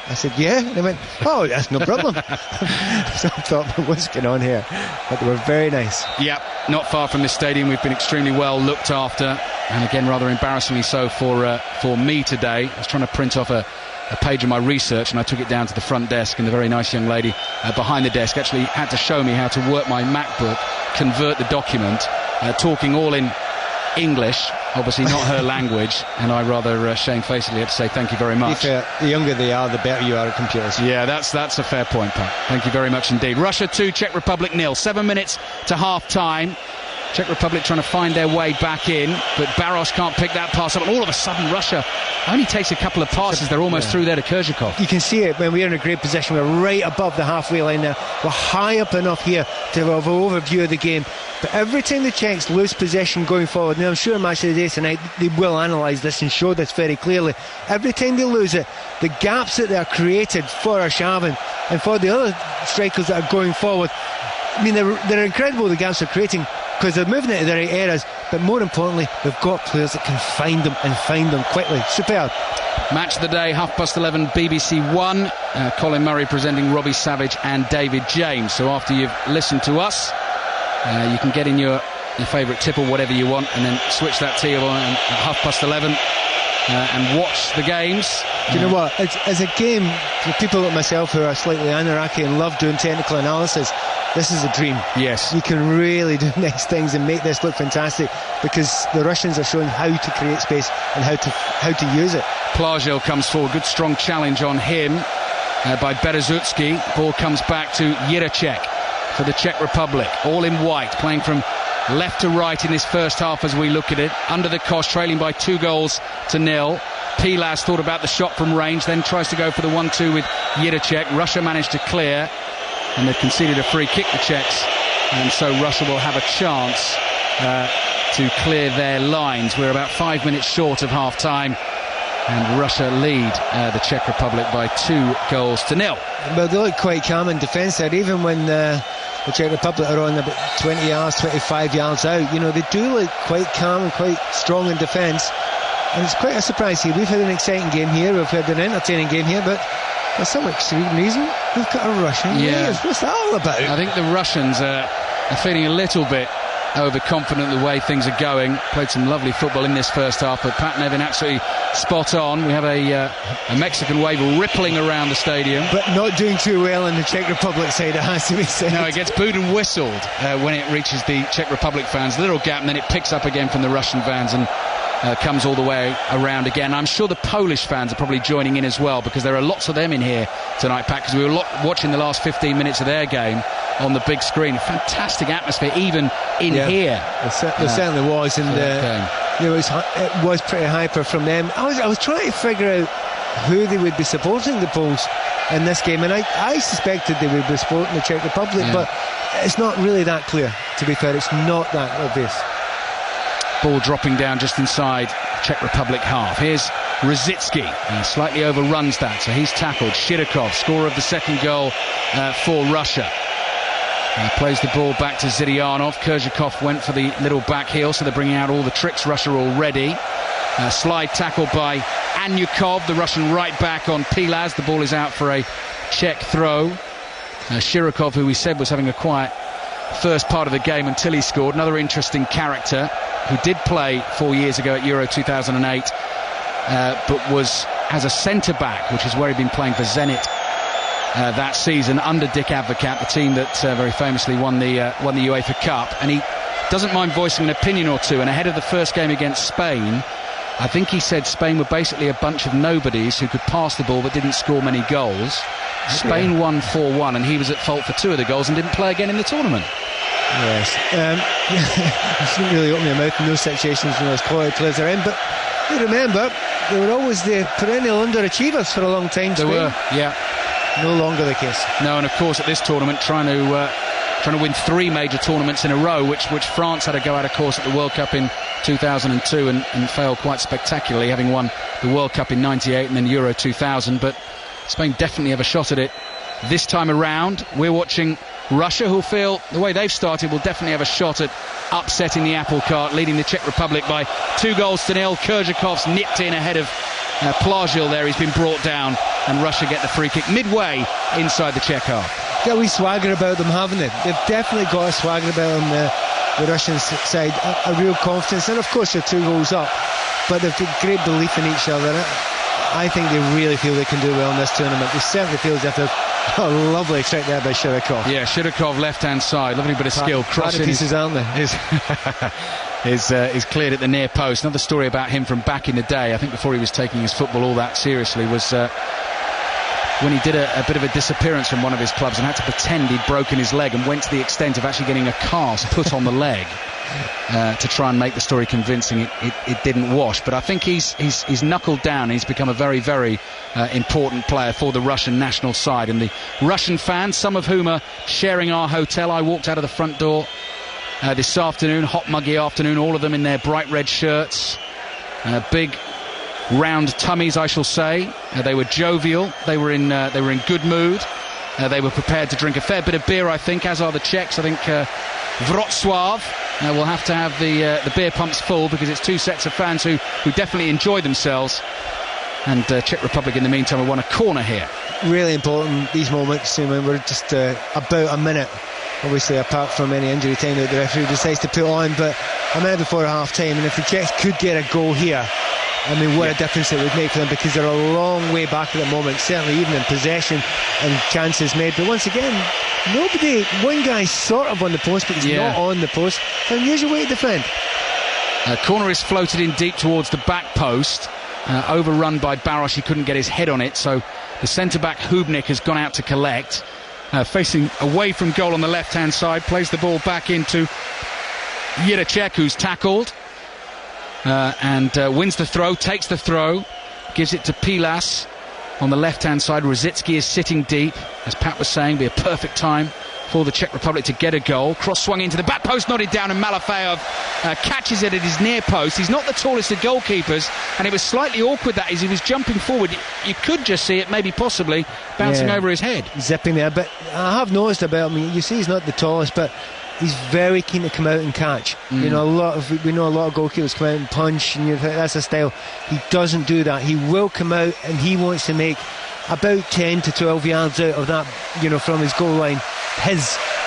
I said, yeah. And they went, oh, that's no problem. So I thought, what's going on here? But they were very nice. Yeah, not far from this stadium. We've been extremely well looked after. And again, rather embarrassingly so for me today. I was trying to print off a page of my research, and I took it down to the front desk, and the very nice young lady behind the desk actually had to show me how to work my MacBook, convert the document, talking all in English, obviously not her language, and I rather shamefacedly had to say thank you very much. The younger they are, the better you are at computers. Yeah, that's a fair point, Pat. Thank you very much indeed. Russia 2, Czech Republic 0. 7 minutes to half-time. Czech Republic trying to find their way back in, but Barros can't pick that pass up, and all of a sudden Russia only takes a couple of passes. They're almost through there to Kurzhakov. You can see it when we're in a great position. We're right above the halfway line now. We're high up enough here to have an overview of the game, but every time the Czechs lose possession going forward, now I'm sure Match of the Day tonight they will analyse this and show this very clearly. Every time they lose it, the gaps that they are created for Arshavin and for the other strikers that are going forward, I mean, they're incredible, the gaps they're creating, because they're moving into the right areas, but more importantly, they've got players that can find them and find them quickly. Superb. Match of the day, 11:30 BBC One. Colin Murray presenting Robbie Savage and David James. So after you've listened to us, you can get in your favourite tip or whatever you want, and then switch that TV on at 11:30 and watch the games. Do you know what? As a game, for people like myself who are slightly anarchy and love doing technical analysis, this is a dream. Yes. You can really do nice things and make this look fantastic, because the Russians are showing how to create space and how to use it. Plagel comes forward. Good strong challenge on him by Berezutski. Ball comes back to Jiracek for the Czech Republic. All in white, playing from left to right in this first half as we look at it. Under the cosh, trailing by 2-0. Pilas thought about the shot from range, then tries to go for the 1-2 with Jiracek. Russia managed to clear, and they've conceded a free kick, the Czechs, and so Russia will have a chance to clear their lines. We're about 5 minutes short of half-time, and Russia lead the Czech Republic by 2-0. Well, they look quite calm in defence there, even when the Czech Republic are on about 20 yards, 25 yards out. You know, they do look quite calm and quite strong in defence, and it's quite a surprise here. We've had an exciting game here, we've had an entertaining game here, but for some extreme reason, we've got a Russian lead. What's that all about? I think the Russians are feeling a little bit overconfident the way things are going. Played some lovely football in this first half, but Pat Nevin absolutely spot on. We have a Mexican wave rippling around the stadium, but not doing too well in the Czech Republic side, it has to be said. No, it gets booed and whistled when it reaches the Czech Republic fans. A little gap, and then it picks up again from the Russian fans and comes all the way around again. I'm sure the Polish fans are probably joining in as well, because there are lots of them in here tonight, Pat, because we were watching the last 15 minutes of their game on the big screen. A fantastic atmosphere even in here. There certainly was, and you know, it was pretty hyper from them. I was trying to figure out who they would be supporting, the Poles, in this game, and I suspected they would be supporting the Czech Republic, but it's not really that clear, to be fair. It's not that obvious. Ball dropping down just inside Czech Republic half. Here's Rosicki. He slightly overruns that, so he's tackled. Shirokov, scorer of the second goal for Russia. He plays the ball back to Zidyanov. Kurzhakov went for the little back heel, so they're bringing out all the tricks, Russia already. Slide tackle by Anyukov, the Russian right back on Pilas. The ball is out for a Czech throw. Shirokov, who we said was having a quiet first part of the game until he scored. Another interesting character who did play 4 years ago at Euro 2008, but was as a centre-back, which is where he'd been playing for Zenit that season under Dick Advocat, the team that very famously won the UEFA Cup, and he doesn't mind voicing an opinion or two. And ahead of the first game against Spain, I think he said Spain were basically a bunch of nobodies who could pass the ball but didn't score many goals. Spain won 4-1, and he was at fault for 2 of the goals and didn't play again in the tournament. Yes. I shouldn't really open your mouth in those situations when those quality players are in, but you remember, they were always the perennial underachievers for a long time. They were, yeah. No longer the case. No, and of course at this tournament trying to win 3 major tournaments in a row, which France had to go out of course at the World Cup in 2002 and failed quite spectacularly, having won the World Cup in 98 and then Euro 2000. But Spain definitely have a shot at it this time around. We're watching Russia, who feel the way they've started will definitely have a shot at upsetting the apple cart, leading the Czech Republic by 2-0. Kurzhakov's nipped in ahead of Plagil there. He's been brought down, and Russia get the free kick midway inside the Czech half. Got a wee swagger about them, haven't they? They've definitely got a swagger about them, the Russian side, a real confidence, and of course they're 2 goals up, but they've got great belief in each other. I think they really feel they can do well in this tournament. They certainly feel as if they've got a lovely trick there by Shirokov. Yeah, Shirokov left hand side, lovely bit of skill. Crossing pieces, aren't they? Is cleared at the near post. Another story about him from back in the day, I think before he was taking his football all that seriously, was when he did a bit of a disappearance from one of his clubs and had to pretend he'd broken his leg, and went to the extent of actually getting a cast put on the leg to try and make the story convincing. It didn't wash, but I think he's knuckled down, and he's become a very, very important player for the Russian national side. And the Russian fans, some of whom are sharing our hotel, I walked out of the front door this afternoon, hot muggy afternoon, all of them in their bright red shirts, big round tummies, I shall say. They were jovial, they were in good mood, they were prepared to drink a fair bit of beer, I think, as are the Czechs. I think Wrocław will have to have the beer pumps full, because it's 2 sets of fans who definitely enjoy themselves. And Czech Republic in the meantime have won a corner here. Really important, these moments. I mean, we're just about a minute, obviously, apart from any injury time that the referee decides to put on, but a minute before half time, and if the Czechs could get a goal here, I mean, what a difference it would make for them, because they're a long way back at the moment, certainly even in possession and chances made. But once again, one guy's sort of on the post, but he's not on the post, and here's your way to defend. Corner is floated in deep towards the back post, overrun by Baros. He couldn't get his head on it, so the centre-back Hubnik has gone out to collect. Facing away from goal on the left-hand side, plays the ball back into Jiracek, who's tackled, and wins the throw, takes the throw, gives it to Pilas on the left-hand side. Rosicki is sitting deep, as Pat was saying, be a perfect time for the Czech Republic to get a goal. Cross swung into the back post, nodded down, and Malafeyev catches it at his near post. He's not the tallest of goalkeepers, and it was slightly awkward that as he was jumping forward, you could just see it maybe possibly bouncing over his head. Zipping there, but I have noticed about him, you see he's not the tallest, but he's very keen to come out and catch. You know, we know a lot of goalkeepers come out and punch, and you think that's a style. He doesn't do that. He will come out, and he wants to make about 10 to 12 yards out of that, from his goal line,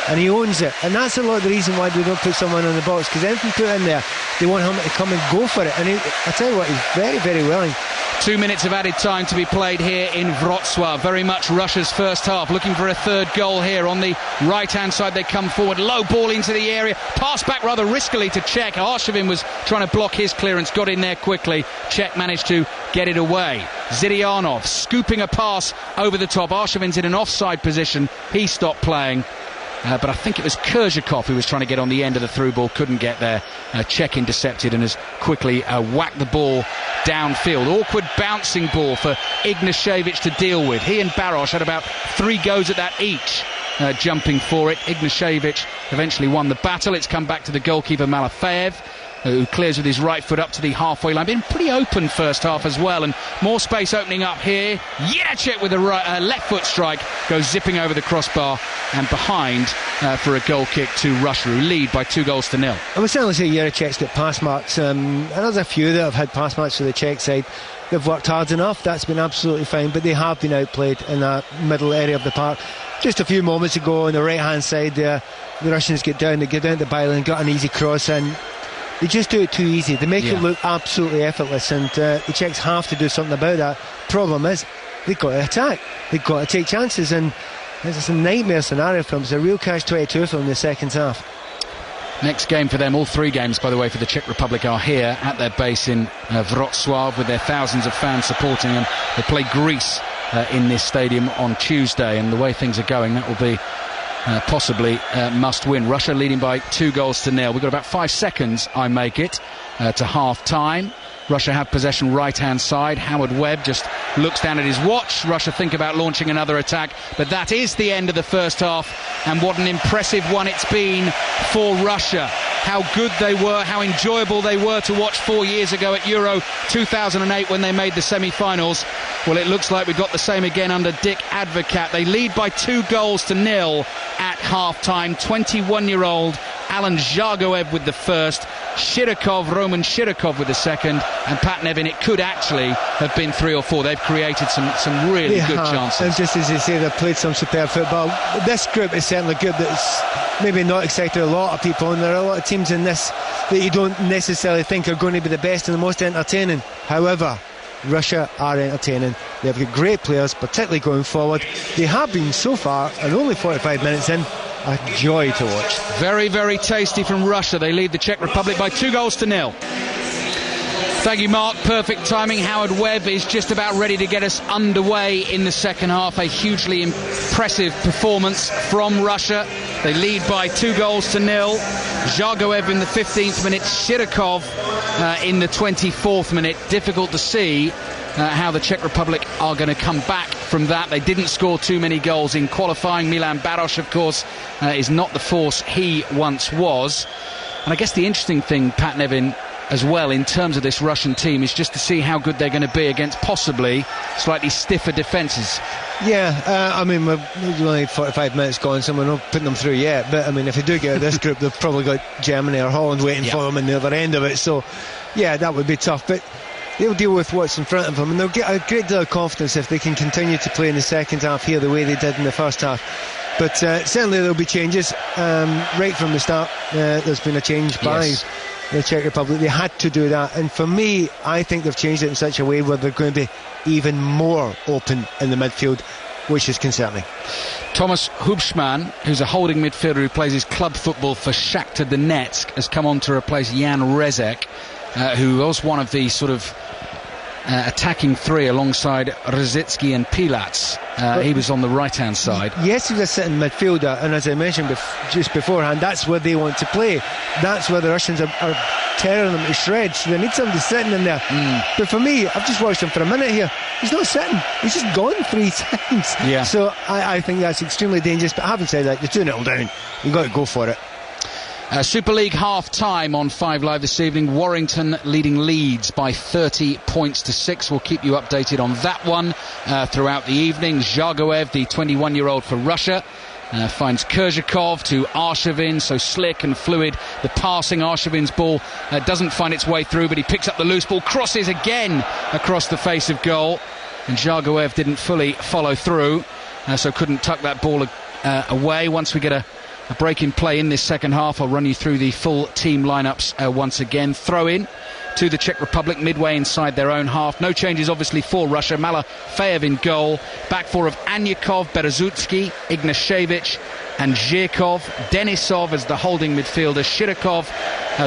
and he owns it. And that's a lot of the reason why they don't put someone on the box, because anything put in there, they want him to come and go for it. And I tell you what, he's very, very willing. 2 minutes of added time to be played here in Wrocław. Very much Russia's first half, looking for a third goal here. On the right hand side they come forward, low ball into the area, pass back rather riskily to Czech. Arshavin was trying to block his clearance, got in there quickly. Czech managed to get it away. Zidyanov scooping a pass over the top. Arshavin's in an offside position, he stopped playing. But I think it was Kurzhakov who was trying to get on the end of the through ball, couldn't get there. Czech intercepted and has quickly whacked the ball downfield. Awkward bouncing ball for Ignashevich to deal with. He and Baros had about 3 goes at that each, jumping for it. Ignashevich eventually won the battle. It's come back to the goalkeeper Malafeyev, who clears with his right foot up to the halfway line. Been pretty open first half as well, and more space opening up here. Jiracek with a left foot strike goes zipping over the crossbar and behind for a goal kick to Russia, who lead by 2-0. I would certainly say Jiracek's got pass marks, and there's a few that have had pass marks for the Czech side. They've worked hard enough, that's been absolutely fine, but they have been outplayed in that middle area of the park. Just a few moments ago on the right hand side there, the Russians get down to the byline, got an easy cross, and they just do it too easy. They make it look absolutely effortless, and the Czechs have to do something about that. Problem is, they've got to attack, they've got to take chances, and it's a nightmare scenario for them. It's a real catch-22 for them in the second half. Next game for them, all 3 games, by the way, for the Czech Republic are here at their base in Wrocław with their thousands of fans supporting them. They play Greece in this stadium on Tuesday, and the way things are going, that will be possibly must win. Russia leading by 2-0. We've got about 5 seconds, I make it, to half-time. Russia have possession right-hand side. Howard Webb just looks down at his watch. Russia think about launching another attack, but that is the end of the first half, and what an impressive one it's been for Russia. How good they were, how enjoyable they were to watch 4 years ago at Euro 2008 when they made the semi-finals. Well, it looks like we've got the same again under Dick Advocat. They lead by 2-0 at half-time. 21-year-old Alan Zhagoev with the first, Roman Shirokov with the second, and Pat Nevin, it could actually have been 3 or 4. They've created some really good chances. And just as you say, they've played some superb football. This group is certainly good. That's maybe not excited a lot of people, and there are a lot of teams in this that you don't necessarily think are going to be the best and the most entertaining. However, Russia are entertaining. They've got great players, particularly going forward. They have been so far, and only 45 minutes in, a joy to watch. Very, very tasty from Russia. They lead the Czech Republic by 2-0. Thank you, Mark. Perfect timing. Howard Webb is just about ready to get us underway in the second half. A hugely impressive performance from Russia. They lead by 2-0. Zhagoev in the 15th minute, Shirokov in the 24th minute. Difficult to see how the Czech Republic are going to come back from that. They didn't score too many goals in qualifying. Milan Baroš, of course, is not the force he once was. And I guess the interesting thing, Pat Nevin, as well, in terms of this Russian team, is just to see how good they're going to be against possibly slightly stiffer defences. Yeah, I mean, we've only 45 minutes gone, so we're not putting them through yet. But, I mean, if they do get out of this group, they've probably got Germany or Holland waiting for them on the other end of it. So, yeah, that would be tough. But they'll deal with what's in front of them, and they'll get a great deal of confidence if they can continue to play in the second half here the way they did in the first half. But certainly there'll be changes. Right from the start, there's been a change by the Czech Republic. They had to do that, and for me, I think they've changed it in such a way where they're going to be even more open in the midfield, which is concerning. Thomas Hubschmann, who's a holding midfielder who plays his club football for Shakhtar Donetsk, has come on to replace Jan Rezek, who was one of the sort of attacking 3 alongside Rosicki and Pilatz. He was on the right-hand side. Yes, he's a sitting midfielder, and as I mentioned just beforehand, that's where they want to play. That's where the Russians are tearing them to shreds. So they need somebody sitting in there. But for me, I've just watched him for a minute here. He's not sitting. He's just gone 3 times. Yeah. So I think that's extremely dangerous. But having said that, you're 2-0 down. You've got to go for it. Super League half-time on 5 Live this evening. Warrington leading Leeds by 30 points to 6. We'll keep you updated on that one throughout the evening. Zhagoev, the 21-year-old for Russia, finds Kurzhakov to Arshavin, so slick and fluid. The passing, Arshavin's ball doesn't find its way through, but he picks up the loose ball, crosses again across the face of goal, and Zhagoev didn't fully follow through, so couldn't tuck that ball away. Once we get a break in play in this second half, I'll run you through the full team lineups once again. Throw in to the Czech Republic midway inside their own half. No changes obviously for Russia. Malafeyev in goal. Back 4 of Anyakov, Berezutski, Ignashevich and Zhirkov. Denisov as the holding midfielder. Shirokov,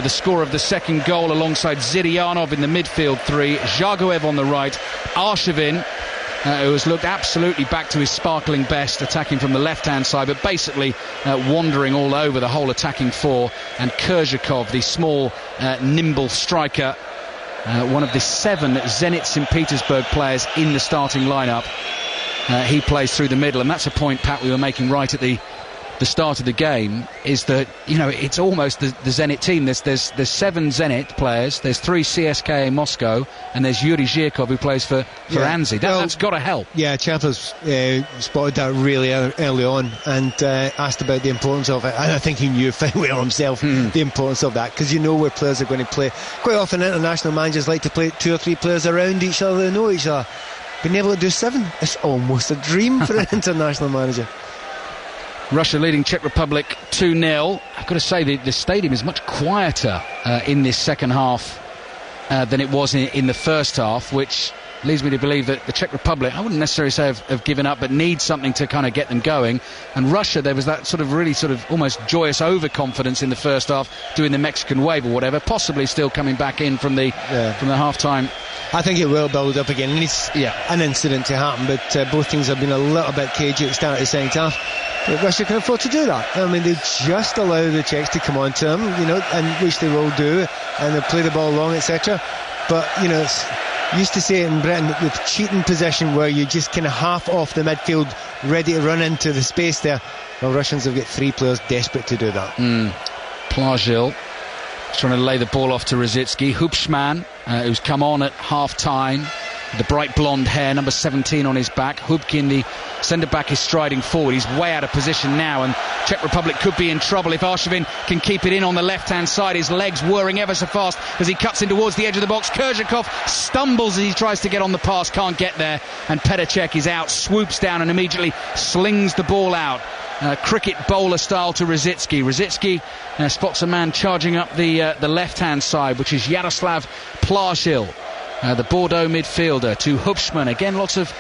the scorer of the second goal, alongside Ziryanov in the midfield 3. Zhagoev on the right. Arshavin, who has looked absolutely back to his sparkling best, attacking from the left-hand side, but basically wandering all over the whole attacking 4. And Kurzhakov, the small, nimble striker, one of the 7 Zenit St. Petersburg players in the starting lineup. He plays through the middle, and that's a point, Pat, we were making right at the start of the game, is that, you know, it's almost the Zenit team. There's 7 Zenit players, there's 3 CSKA Moscow, and there's Yuri Zhirkov who plays for Anzi. That's got to help. Yeah, Chapla's spotted that really early on and asked about the importance of it, and I think he knew very well himself the importance of that, because you know where players are going to play. Quite often international managers like to play 2 or 3 players around each other, they know each other. Being able to do 7, it's almost a dream for an international manager. Russia leading Czech Republic 2-0. I've got to say the stadium is much quieter in this second half than it was in the first half, which leads me to believe that the Czech Republic, I wouldn't necessarily say have given up, but need something to kind of get them going. And Russia, there was that sort of almost joyous overconfidence in the first half, doing the Mexican wave or whatever, possibly still coming back in from the half-time. I think it will build up again. It needs an incident to happen, but both teams have been a little bit cagey at the start of the second half. But Russia can afford to do that. I mean, they just allow the Czechs to come on to them, and which they will do, and they'll play the ball long, etc. But, it's used to say it in Britain, with cheating possession, where you just kind of half off the midfield, ready to run into the space there. Well, Russians have got 3 players desperate to do that. Plagil trying to lay the ball off to Rosicky. Hubschmann, who's come on at half-time, the bright blonde hair, number 17 on his back. Hubkin, the centre-back, is striding forward. He's way out of position now, and Czech Republic could be in trouble if Arshavin can keep it in on the left-hand side. His legs whirring ever so fast as he cuts in towards the edge of the box. Kurzhakov stumbles as he tries to get on the pass, can't get there, and Petr Cech is out, swoops down and immediately slings the ball out. Cricket bowler style to Rosicky. Rosicky spots a man charging up the left-hand side, which is Yaroslav Plagil, the Bordeaux midfielder, to Hubschmann. Again, lots of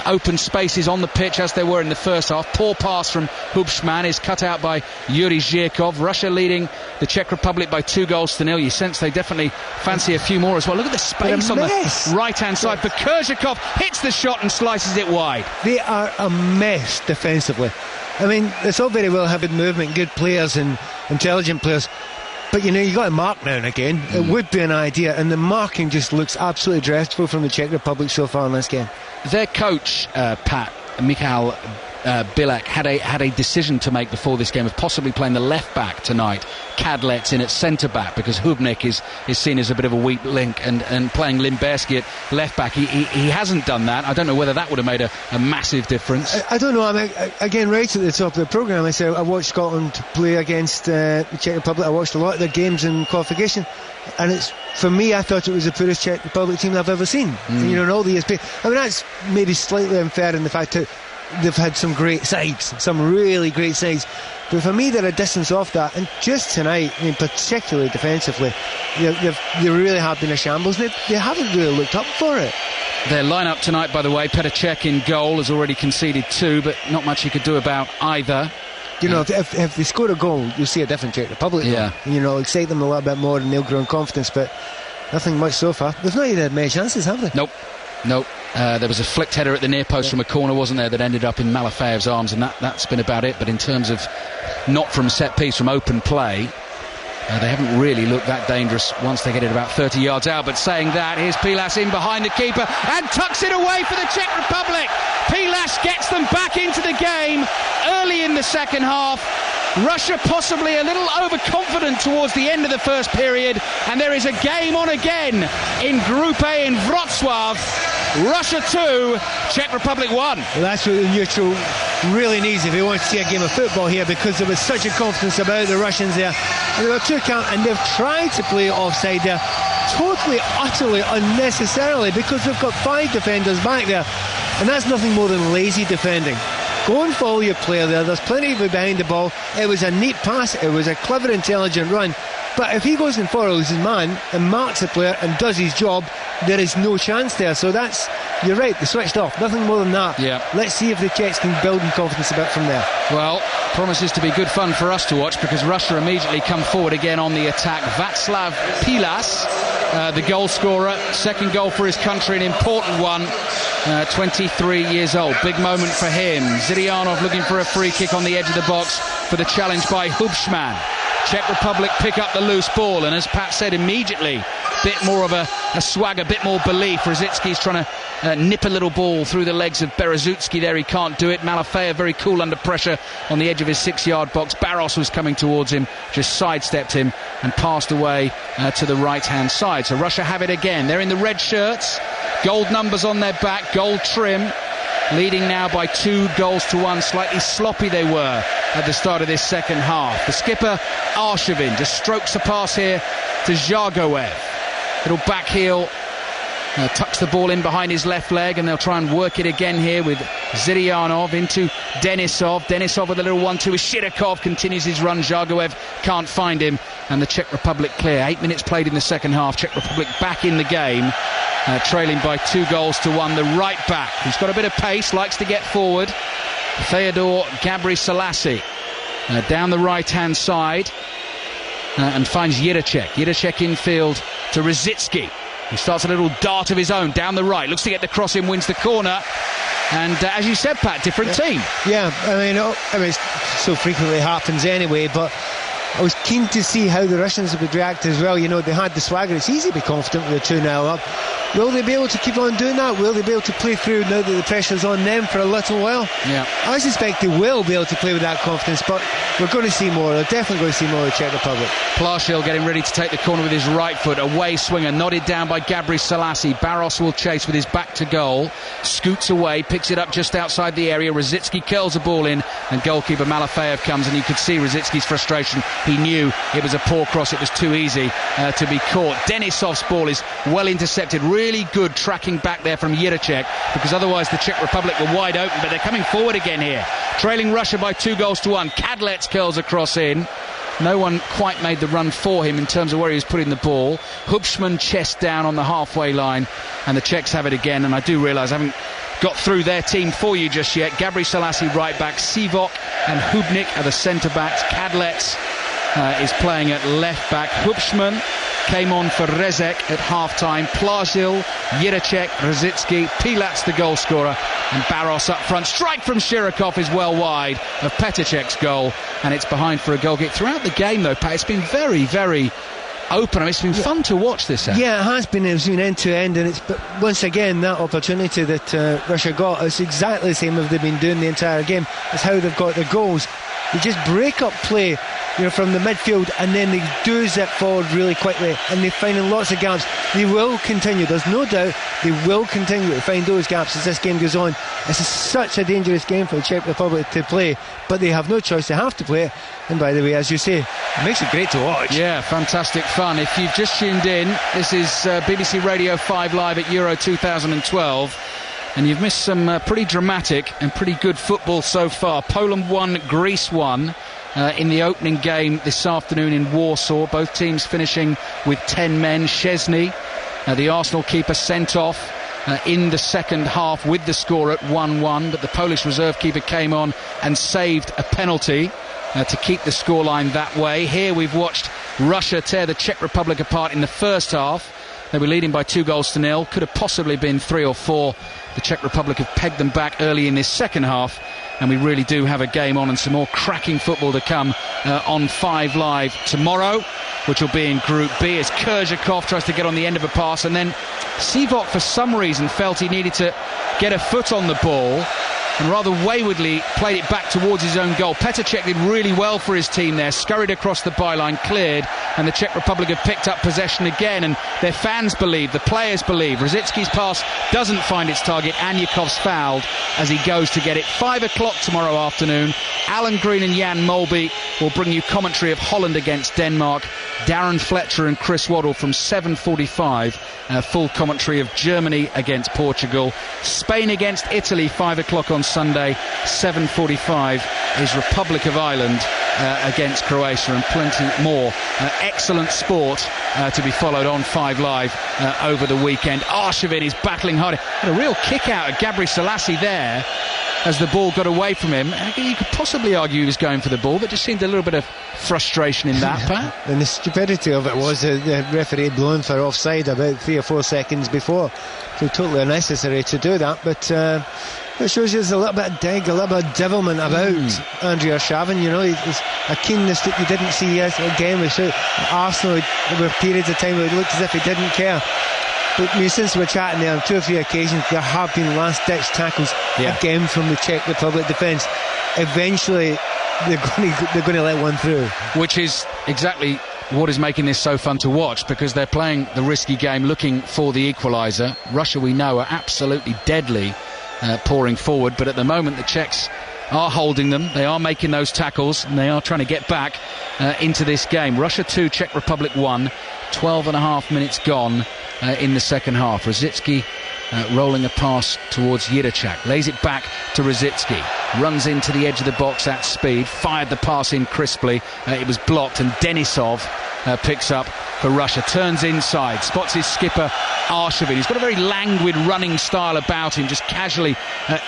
open spaces on the pitch as there were in the first half. Poor pass from Hubschmann is cut out by Yuri Zhirkov. Russia leading the Czech Republic by 2-0. You sense they definitely fancy a few more as well. Look at the space on the right-hand side. But Kurzhakov hits the shot and slices it wide. They are a mess defensively. I mean, it's all very well having movement, good players and intelligent players, but you got to mark now and again. It would be an idea, and the marking just looks absolutely dreadful from the Czech Republic so far in this game. Their coach, Pat, Michal Bilek, had a decision to make before this game of possibly playing the left back tonight. Kadlet's in at centre back because Hubnik is seen as a bit of a weak link, and playing Limberski at left back. He hasn't done that. I don't know whether that would have made a massive difference. I don't know. I mean, again, right at the top of the programme, I said I watched Scotland play against the Czech Republic. I watched a lot of their games in qualification, and for me, I thought it was the poorest Czech Republic team I've ever seen. In all the years. I mean, that's maybe slightly unfair in the fact that they've had some great sides, some really great sides, but for me they're a distance off that. And just tonight, I mean, particularly defensively, they really have been a shambles. They haven't really looked up for it. Their lineup tonight, by the way, Petr Cech in goal, has already conceded 2, but not much he could do about either. If they score a goal, you'll see a different Czech Republic. Yeah. Excite them a little bit more and they'll grow in confidence, but nothing much so far. They've not even had many chances, have they? Nope. There was a flicked header at the near post from a corner, wasn't there, that ended up in Malafeyev's arms, and that's been about it. But in terms of not from set piece, from open play, they haven't really looked that dangerous once they get it about 30 yards out. But saying that, here's Pilas in behind the keeper and tucks it away for the Czech Republic. Pilas gets them back into the game early in the second half. Russia possibly a little overconfident towards the end of the first period, and there is a game on again in Group A in Wrocław. Russia 2, Czech Republic 1. Well, that's what the neutral really needs if he wants to see a game of football here, because there was such a confidence about the Russians there, and they were 2 count, and they've tried to play offside there totally, utterly unnecessarily, because they've got 5 defenders back there, and that's nothing more than lazy defending. Go and follow your player there. There's plenty of it behind the ball. It was a neat pass. It was a clever, intelligent run. But if he goes and follows his man and marks the player and does his job, there is no chance there. So you're right, they switched off. Nothing more than that. Yeah. Let's see if the Czechs can build in confidence a bit from there. Well, promises to be good fun for us to watch, because Russia immediately come forward again on the attack. Václav Pilas, the goal scorer, second goal for his country, an important one. 23 years old, big moment for him. Zirianov looking for a free kick on the edge of the box for the challenge by Hubschmann. Czech Republic pick up the loose ball, and as Pat said, immediately bit more of a swagger, a bit more belief. Rosický's trying to nip a little ball through the legs of Berezutski there. He can't do it. Malafejev very cool under pressure on the edge of his 6-yard box. Barros was coming towards him, just sidestepped him and passed away to the right-hand side. So Russia have it again. They're in the red shirts, gold numbers on their back, gold trim, leading now by 2-1. Slightly sloppy they were at the start of this second half. The skipper, Arshavin, just strokes the pass here to Zhagoev. Little back heel, tucks the ball in behind his left leg, and they'll try and work it again here with Zirianov into Denisov. Denisov with a little 1-2 with Shirokov, continues his run. Zhagoev can't find him, and the Czech Republic clear. 8 minutes played in the second half. Czech Republic back in the game. trailing by 2-1. The right back, who's got a bit of pace, likes to get forward, Theodore Gabri-Selassie, down the right-hand side, and finds Jiricek. Jiricek infield to Rosicky. He starts a little dart of his own down the right, looks to get the cross in, wins the corner. And as you said, Pat, different team. Yeah, I mean, it so frequently happens anyway, but I was keen to see how the Russians would react as well. You know, they had the swagger. It's easy to be confident with a 2-0 up. Will they be able to keep on doing that? Will they be able to play through now that the pressure's on them for a little while? Yeah. I suspect they will be able to play with that confidence, but we're going to see more. We're definitely going to see more of the Czech Republic. Plášil getting ready to take the corner with his right foot. Away swinger, nodded down by Gabri-Selassie. Barros will chase with his back to goal. Scoots away, picks it up just outside the area. Rosicky curls the ball in, and goalkeeper Malafeyev comes, and you could see Rosicky's frustration. He knew it was a poor cross. It was too easy to be caught. Denisov's ball is well intercepted. Really good tracking back there from Jiricek, because otherwise the Czech Republic were wide open, but they're coming forward again here. Trailing Russia by 2-1. Kadlec curls across in. No one quite made the run for him in terms of where he was putting the ball. Hubschmann chest down on the halfway line, and the Czechs have it again. And I do realise I haven't got through their team for you just yet. Gabri-Selassie right back, Sivok and Hubnik are the centre backs. Kadlec is playing at left back. Hubschmann came on for Rezek at half-time. Plášil, Jiricek, Rosicky, Pilat's the goal scorer, and Barros up front. Strike from Shirokov is well wide of Petacek's goal, and it's behind for a goal kick. Throughout the game, though, Pat, it's been very, very open. I mean, it's been fun to watch this. Yeah, it has been. It's been end to end, and it's, but once again, that opportunity that Russia got, it's exactly the same as they've been doing the entire game. It's how they've got the goals. They just break up play, you know, from the midfield, and then they do zip forward really quickly, and they're finding lots of gaps. They will continue, there's no doubt, they will continue to find those gaps as this game goes on. This is such a dangerous game for the Czech Republic to play, but they have no choice, they have to play it. And by the way, as you say, it makes it great to watch. Yeah, fantastic fun. If you've just tuned in, this is BBC Radio 5 Live at Euro 2012. And you've missed some pretty dramatic and pretty good football so far. Poland 1, Greece 1 in the opening game this afternoon in Warsaw. Both teams finishing with 10 men. Szczesny, the Arsenal keeper, sent off in the second half with the score at 1-1. But the Polish reserve keeper came on and saved a penalty to keep the scoreline that way. Here we've watched Russia tear the Czech Republic apart in the first half. They were leading by 2-0. Could have possibly been 3 or 4. The Czech Republic have pegged them back early in this second half, and we really do have a game on, and some more cracking football to come on 5 Live tomorrow, which will be in Group B, as Kurzhakov tries to get on the end of a pass, and then Sivok for some reason felt he needed to get a foot on the ball and rather waywardly played it back towards his own goal. Petacek did really well for his team there, scurried across the byline, cleared, and the Czech Republic have picked up possession again, and their fans believe, the players believe. Rosicky's pass doesn't find its target. Anyakov's fouled as he goes to get it. 5 o'clock tomorrow afternoon. Alan Green and Jan Molby will bring you commentary of Holland against Denmark. Darren Fletcher and Chris Waddle from 7:45. Full commentary of Germany against Portugal. Spain against Italy, 5 o'clock on Sunday. 7:45 is Republic of Ireland against Croatia, and plenty more excellent sport to be followed on 5 Live over the weekend. Arshavin is battling hard. Had a real kick out at Gabri-Selassie there as the ball got away from him. You could possibly argue he was going for the ball, but just seemed a little bit of frustration in that, Pat. And the stupidity of it was the referee blown for offside about 3 or 4 seconds before, so totally unnecessary to do that. But it shows you there's a little bit of dig, a little bit of devilment about Andriy Arshavin. You know, he's a keenness that you didn't see yet. Again, we saw Arsenal, there were periods of time where it looked as if he didn't care. But since we're chatting there on 2 or 3 occasions, there have been last-ditch tackles again from the Czech Republic defence. Eventually, they're going to let one through. Which is exactly what is making this so fun to watch, because they're playing the risky game, looking for the equaliser. Russia, we know, are absolutely deadly pouring forward, but at the moment the Czechs are holding them. They are making those tackles, and they are trying to get back into this game. Russia 2, Czech Republic 1. 12.5 minutes gone in the second half. Rosicky rolling a pass towards Jiricek, lays it back to Rosicky. runs into the edge of the box at speed, fired the pass in crisply. It was blocked, and Denisov picks up for Russia, turns inside, spots his skipper Arshavin. He's got a very languid running style about him, just casually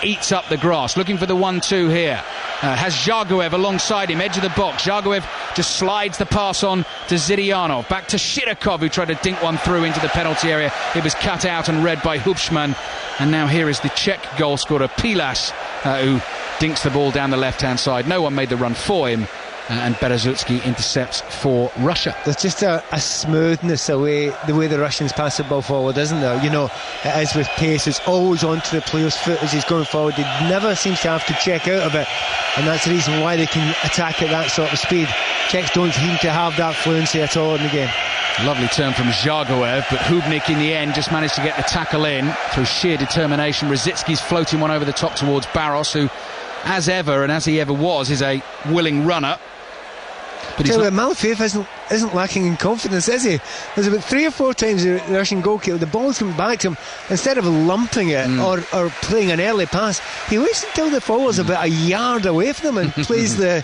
eats up the grass, looking for the 1-2 here. Has Zhagoev alongside him, edge of the box. Zhagoev just slides the pass on to Zidyanov, back to Shirokov, who tried to dink one through into the penalty area. It was cut out and read by Hubschmann. And now here is the Czech goal scorer Pilas, who dinks the ball down the left-hand side. No one made the run for him. And Berezutsky intercepts for Russia. There's just a smoothness the way the Russians pass the ball forward, isn't there? You know, it is with pace. It's always onto the player's foot as he's going forward. He never seems to have to check out of it, and that's the reason why they can attack at that sort of speed. Czechs don't seem to have that fluency at all in the game. Lovely turn from Zhagoev, but Hubnik in the end just managed to get the tackle in through sheer determination. Rosicki's floating one over the top towards Barros, who, as ever, and as he ever was, is a willing runner. But Malafeev isn't lacking in confidence, is he? There's about 3 or 4 times the Russian goalkeeper, the ball's coming back to him, instead of lumping it or playing an early pass, he waits until the forward's about a yard away from him and plays the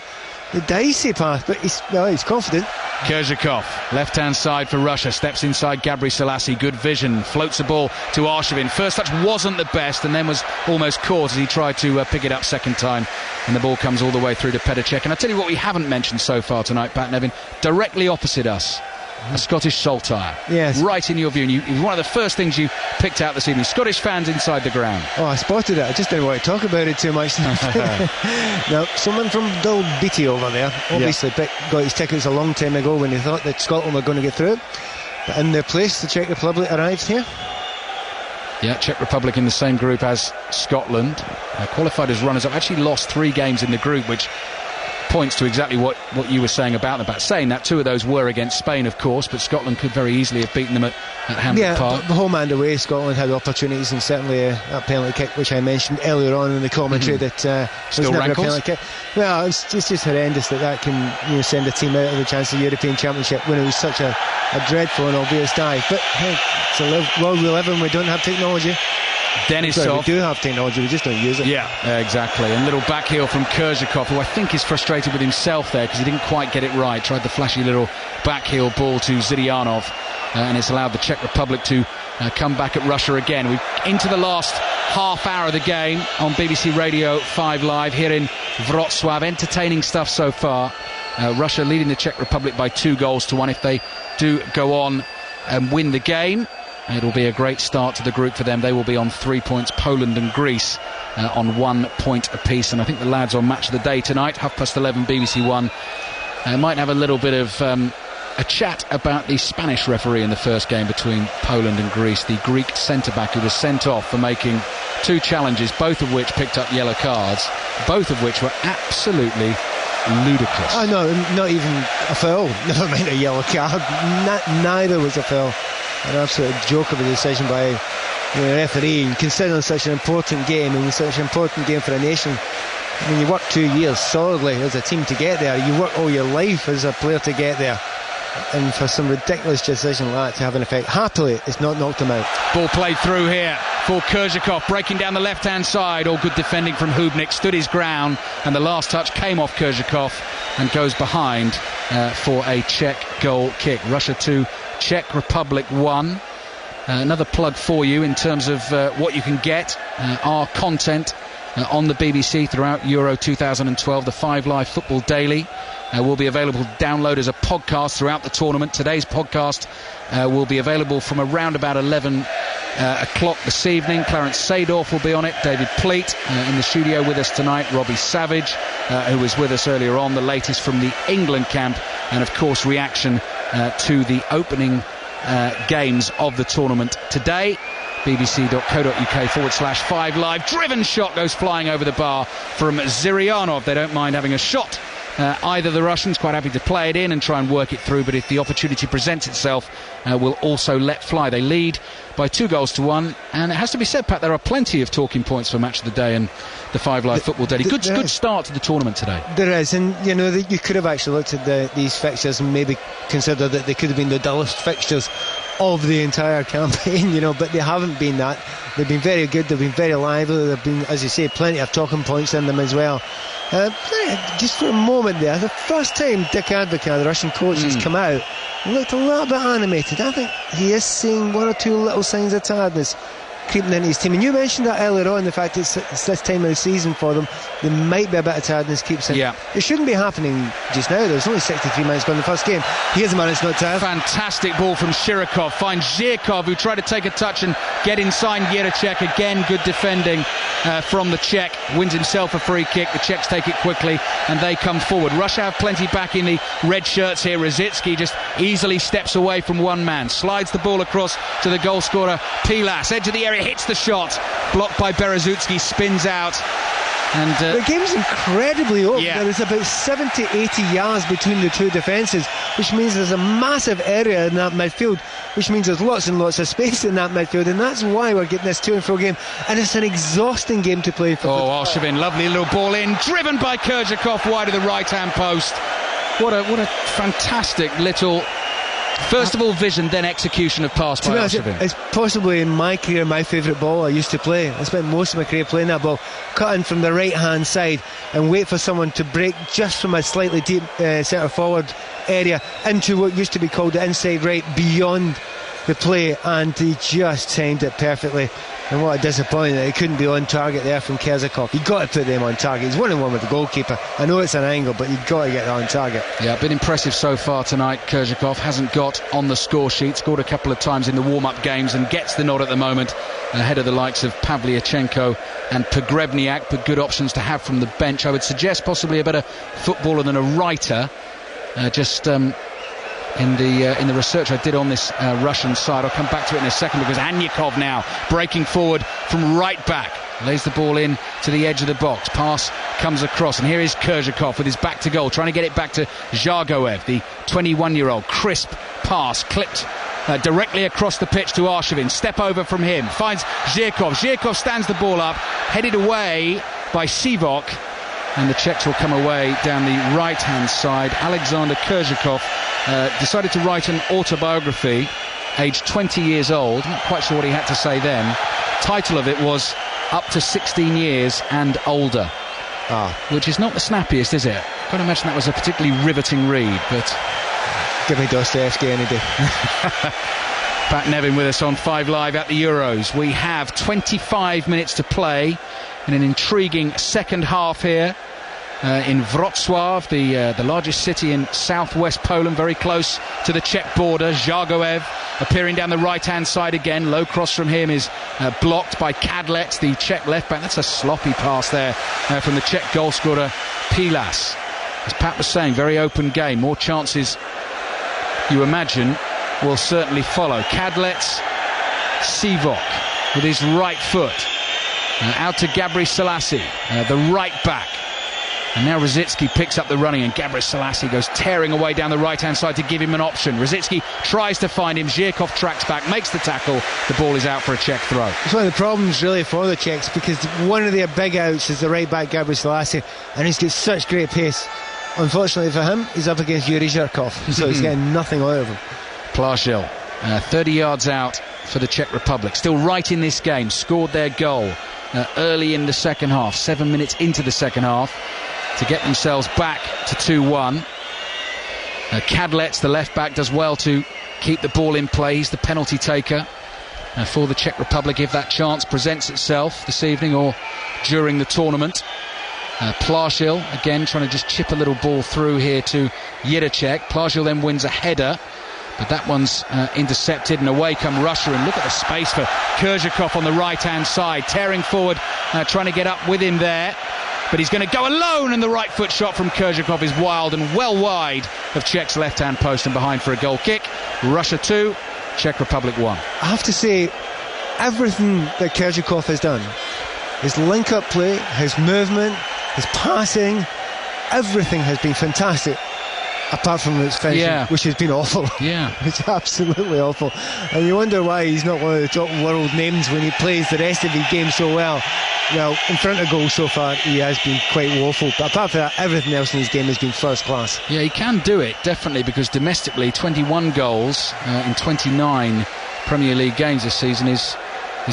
dicey pass, but he's confident. Kerzhakov, left-hand side for Russia, steps inside Gabri Selassie, good vision, floats the ball to Arshavin. First touch wasn't the best, and then was almost caught as he tried to pick it up second time, and the ball comes all the way through to Petr Cech. And I'll tell you what we haven't mentioned so far tonight, Pat Nevin, directly opposite us, a Scottish saltire. Yes. Right in your view, and it was one of the first things you picked out this evening. Scottish fans inside the ground. Oh, I spotted it. I just didn't want to talk about it too much. Now, someone from Dull Beatty over there obviously got his tickets a long time ago when he thought that Scotland were going to get through. But in their place, the Czech Republic arrived here. Yeah, Czech Republic in the same group as Scotland. Qualified as runners-up. Actually lost 3 games in the group, which points to exactly what you were saying about them. But saying that, 2 of those were against Spain, of course, but Scotland could very easily have beaten them at Hampden Park. The home and away, Scotland had opportunities, and certainly that penalty kick, which I mentioned earlier on in the commentary, that still was never rankles. A penalty kick. Well, it's just horrendous that can send a team out of the chance of the European Championship when it was such a dreadful and obvious dive. But hey, it's a world we live in. We don't have technology. Denisov. We do have technology, we just don't use it. Yeah, exactly. And little back heel from Kerzhakov, who I think is frustrated with himself there because he didn't quite get it right. Tried the flashy little back heel ball to Zidyanov, and it's allowed the Czech Republic to come back at Russia again. We're into the last half hour of the game on BBC Radio 5 Live here in Wrocław. Entertaining stuff so far. Russia leading the Czech Republic by 2-1. If they do go on and win the game, it'll be a great start to the group for them. They will be on 3 points. Poland and Greece on 1 point apiece. And I think the lads on Match of the Day tonight, 11:30 BBC One, might have a little bit of a chat about the Spanish referee in the first game between Poland and Greece, the Greek centre-back who was sent off for making 2 challenges, both of which picked up yellow cards, both of which were absolutely ludicrous. Oh no, not even a foul, never mind a yellow card. Neither was a foul. An absolute joke of a decision by the referee, considering such an important game, and such an important game for a nation. I mean, you work 2 years solidly as a team to get there. You work all your life as a player to get there, and for some ridiculous decision like that to have an effect, happily it's not knocked him out. Ball played through here for Kerzhakov, breaking down the left-hand side. All good defending from Hubnik, stood his ground, and the last touch came off Kerzhakov and goes behind for a Czech goal kick. Russia 2, Czech Republic 1. Another plug for you in terms of what you can get, our content on the BBC throughout Euro 2012. The 5 Live Football Daily will be available to download as a podcast throughout the tournament. Today's podcast will be available from around about 11 o'clock this evening. Clarence Seedorf will be on it, David Pleat in the studio with us tonight, Robbie Savage, who was with us earlier on, the latest from the England camp, and of course reaction to the opening games of the tournament today. bbc.co.uk/5 Live. Driven shot goes flying over the bar from Ziryanov. They don't mind having a shot. Either the Russians, quite happy to play it in and try and work it through, but if the opportunity presents itself, will also let fly. They lead by 2-1, and it has to be said, Pat, there are plenty of talking points for Match of the Day and the 5 Live Football Daily. Good start to the tournament today. There is, and you know, you could have actually looked at these fixtures and maybe considered that they could have been the dullest fixtures of the entire campaign, you know, but they haven't been that. They've been very good, they've been very lively, they've been, as you say, plenty of talking points in them as well. Just for a moment there, the first time Dick Advocaat, the Russian coach, has come out, looked a little bit animated. I think he is seeing one or two little signs of tiredness creeping into his team. And you mentioned that earlier on, the fact it's this time of the season for them, there might be a bit of tiredness keeps in. Yeah. It shouldn't be happening just now. There's only 63 minutes gone in the first game. Here's a man that's not tired. Fantastic ball from Shirokov, finds Zhirkov, who tried to take a touch and get inside Jiricek. Again, good defending from the Czech, wins himself a free kick. The Czechs take it quickly and they come forward. Russia have plenty back in the red shirts here. Rosicki just easily steps away from one man, slides the ball across to the goal scorer Pilas, edge of the area, hits the shot, blocked by Berezutski, spins out. And the game's incredibly open. Yeah. There is about 70-80 yards between the two defences, which means there's a massive area in that midfield, which means there's lots and lots of space in that midfield, and that's why we're getting this to and fro game, and it's an exhausting game to play for. Arshavin, lovely little ball in, driven by Kurzhakov wide of the right hand post. What a fantastic little, first of all vision, then execution of pass by Arshavin. It's possibly in my career my favourite ball I used to play. I spent most of my career playing that ball, cut in from the right hand side and wait for someone to break just from a slightly deep centre forward area into what used to be called the inside right, beyond the play, and he just timed it perfectly. And what a disappointment that he couldn't be on target there from Kurzhakov. You've got to put them on target. He's 1-on-1 with the goalkeeper. I know it's an angle, but you've got to get that on target. Yeah, been impressive so far tonight. Kurzhakov hasn't got on the score sheet, scored a couple of times in the warm-up games and gets the nod at the moment, ahead of the likes of Pavlyuchenko and Pogrebniak, but good options to have from the bench. I would suggest possibly a better footballer than a writer. In the research I did on this Russian side, I'll come back to it in a second, because Anyakov now breaking forward from right back, lays the ball in to the edge of the box, pass comes across, and here is Kurzhakov with his back to goal, trying to get it back to Zhargoev, the 21-year-old. Crisp pass clipped directly across the pitch to Arshavin. Step over from him, finds Zhirkov. Zhirkov stands the ball up, headed away by Sivok, and the Czechs will come away down the right-hand side. Alexander Kurzhakov decided to write an autobiography, aged 20 years old. Not quite sure what he had to say then. Title of it was Up to 16 Years and Older. Which is not the snappiest, is it? I can't imagine that was a particularly riveting read, but... Give me Dostoevsky any day. Pat Nevin with us on 5 Live at the Euros. We have 25 minutes to play in an intriguing second half here in Wrocław, the largest city in southwest Poland, very close to the Czech border. Zhargoev appearing down the right-hand side again. Low cross from him is blocked by Kadlec, the Czech left-back. That's a sloppy pass there from the Czech goal scorer Pilas. As Pat was saying, very open game. More chances, you imagine, will certainly follow. Kadlec, Sivok with his right foot. Out to Gabriel Selassie, the right back. And now Rosicki picks up the running, and Gabriel Selassie goes tearing away down the right-hand side to give him an option. Rosicki tries to find him. Zhirkov tracks back, makes the tackle. The ball is out for a Czech throw. It's one of the problems really for the Czechs, because one of their big outs is the right back Gabriel Selassie, and he's got such great pace. Unfortunately for him, he's up against Yuri Zhirkov, so he's getting nothing out of him. Plášil, 30 yards out for the Czech Republic. Still right in this game, scored their goal early in the second half, 7 minutes into the second half, to get themselves back to 2-1. Kadlec, the left back, does well to keep the ball in play. He's the penalty taker for the Czech Republic if that chance presents itself this evening or during the tournament. Plášil again trying to just chip a little ball through here to Jiricek. Plášil then wins a header, but that one's intercepted, and away come Russia. And look at the space for Kurzhakov on the right-hand side, tearing forward, trying to get up with him there. But he's going to go alone, and the right foot shot from Kurzhakov is wild and well wide of Czech's left-hand post and behind for a goal kick. Russia 2, Czech Republic 1. I have to say, everything that Kurzhakov has done, his link-up play, his movement, his passing, everything has been fantastic, apart from his finishing, which has been awful. Yeah. It's absolutely awful. And you wonder why he's not one of the top world names when he plays the rest of his game so well. Well, in front of goal so far, he has been quite woeful. But apart from that, everything else in his game has been first class. Yeah, he can do it, definitely, because domestically, 21 goals in 29 Premier League games this season is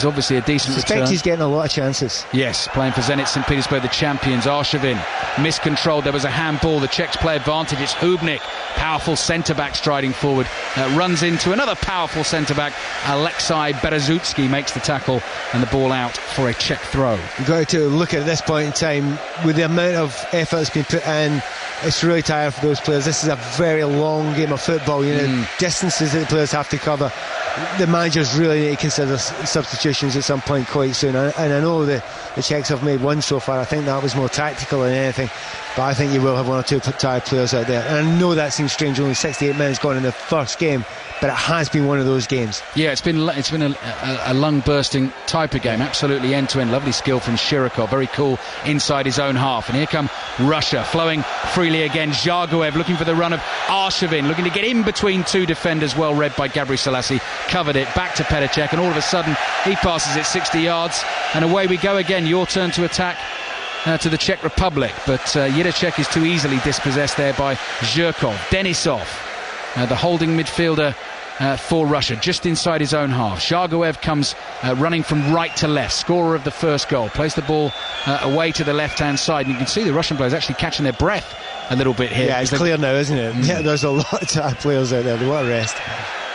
obviously a decent return. I suspect he's getting a lot of chances. Yes, playing for Zenit St. Petersburg, the champions. Arshavin miscontrolled. There was a handball. The Czechs play advantage. It's Hubnik, powerful centre-back striding forward. Runs into another powerful centre-back. Alexei Berezutski makes the tackle and the ball out for a Czech throw. You've got to look at this point in time, with the amount of effort that's been put in, it's really tired for those players. This is a very long game of football. Distances that the players have to cover. The managers really need to consider substitutions at some point quite soon, and I know the Czechs have made one so far. I think that was more tactical than anything, but I think you will have one or two tired players out there, and I know that seems strange, only 68 minutes gone in the first game, but it has been one of those games. Yeah, it's been a lung-bursting type of game, absolutely end-to-end. Lovely skill from Shirokov, very cool inside his own half, and here come Russia, flowing freely again. Zharguev looking for the run of Arshavin, looking to get in between two defenders, well read by Gabriel Selassie, covered it, back to Petr Cech, and all of a sudden he passes it 60 yards, and away we go again. Your turn to attack to the Czech Republic, but Yidacek is too easily dispossessed there by Zhirkov. Denisov, the holding midfielder for Russia, just inside his own half. Zharguev comes running from right to left, scorer of the first goal, plays the ball away to the left-hand side, and you can see the Russian players actually catching their breath a little bit here. Yeah, it's clear now, isn't it? Yeah, there's a lot of players out there. They want to rest.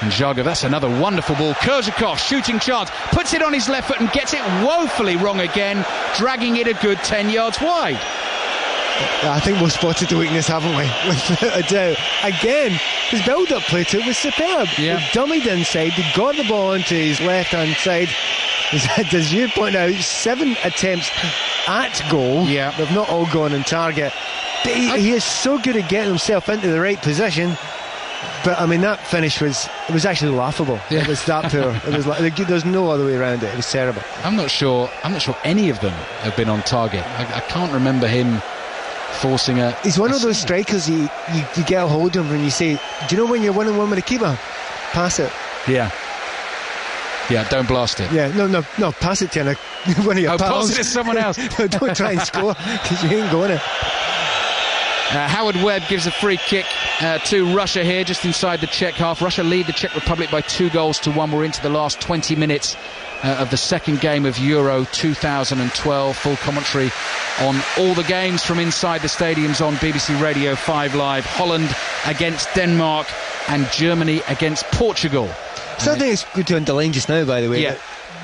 And Zharguev, that's another wonderful ball. Kurzhakov, shooting chance, puts it on his left foot and gets it woefully wrong again, dragging it a good 10 yards wide. I think we've spotted the weakness, haven't we? Without a doubt. Again, his build-up play to it was superb. Yeah. He dummied inside, he got the ball onto his left-hand side. As you point out, 7 attempts at goal. Yeah. They've not all gone on target. But he is so good at getting himself into the right position. But I mean, that finish was actually laughable. Yeah. It was that poor. It was like there's no other way around it. It was terrible. I'm not sure any of them have been on target. I can't remember him forcing a. He's one of those strikers you get a hold of him and you say, do you know when you're 1-on-1 with a keeper? Pass it. Yeah, don't blast it. Yeah, no, pass it to one of your pals. Pass it to someone else. No, don't try and score, because you ain't going to. Howard Webb gives a free kick to Russia here, just inside the Czech half. Russia lead the Czech Republic by 2-1. We're into the last 20 minutes of the second game of Euro 2012. Full commentary on all the games from inside the stadiums on BBC Radio 5 Live. Holland against Denmark and Germany against Portugal. So I think it's good to underline just now, by the way. Yeah.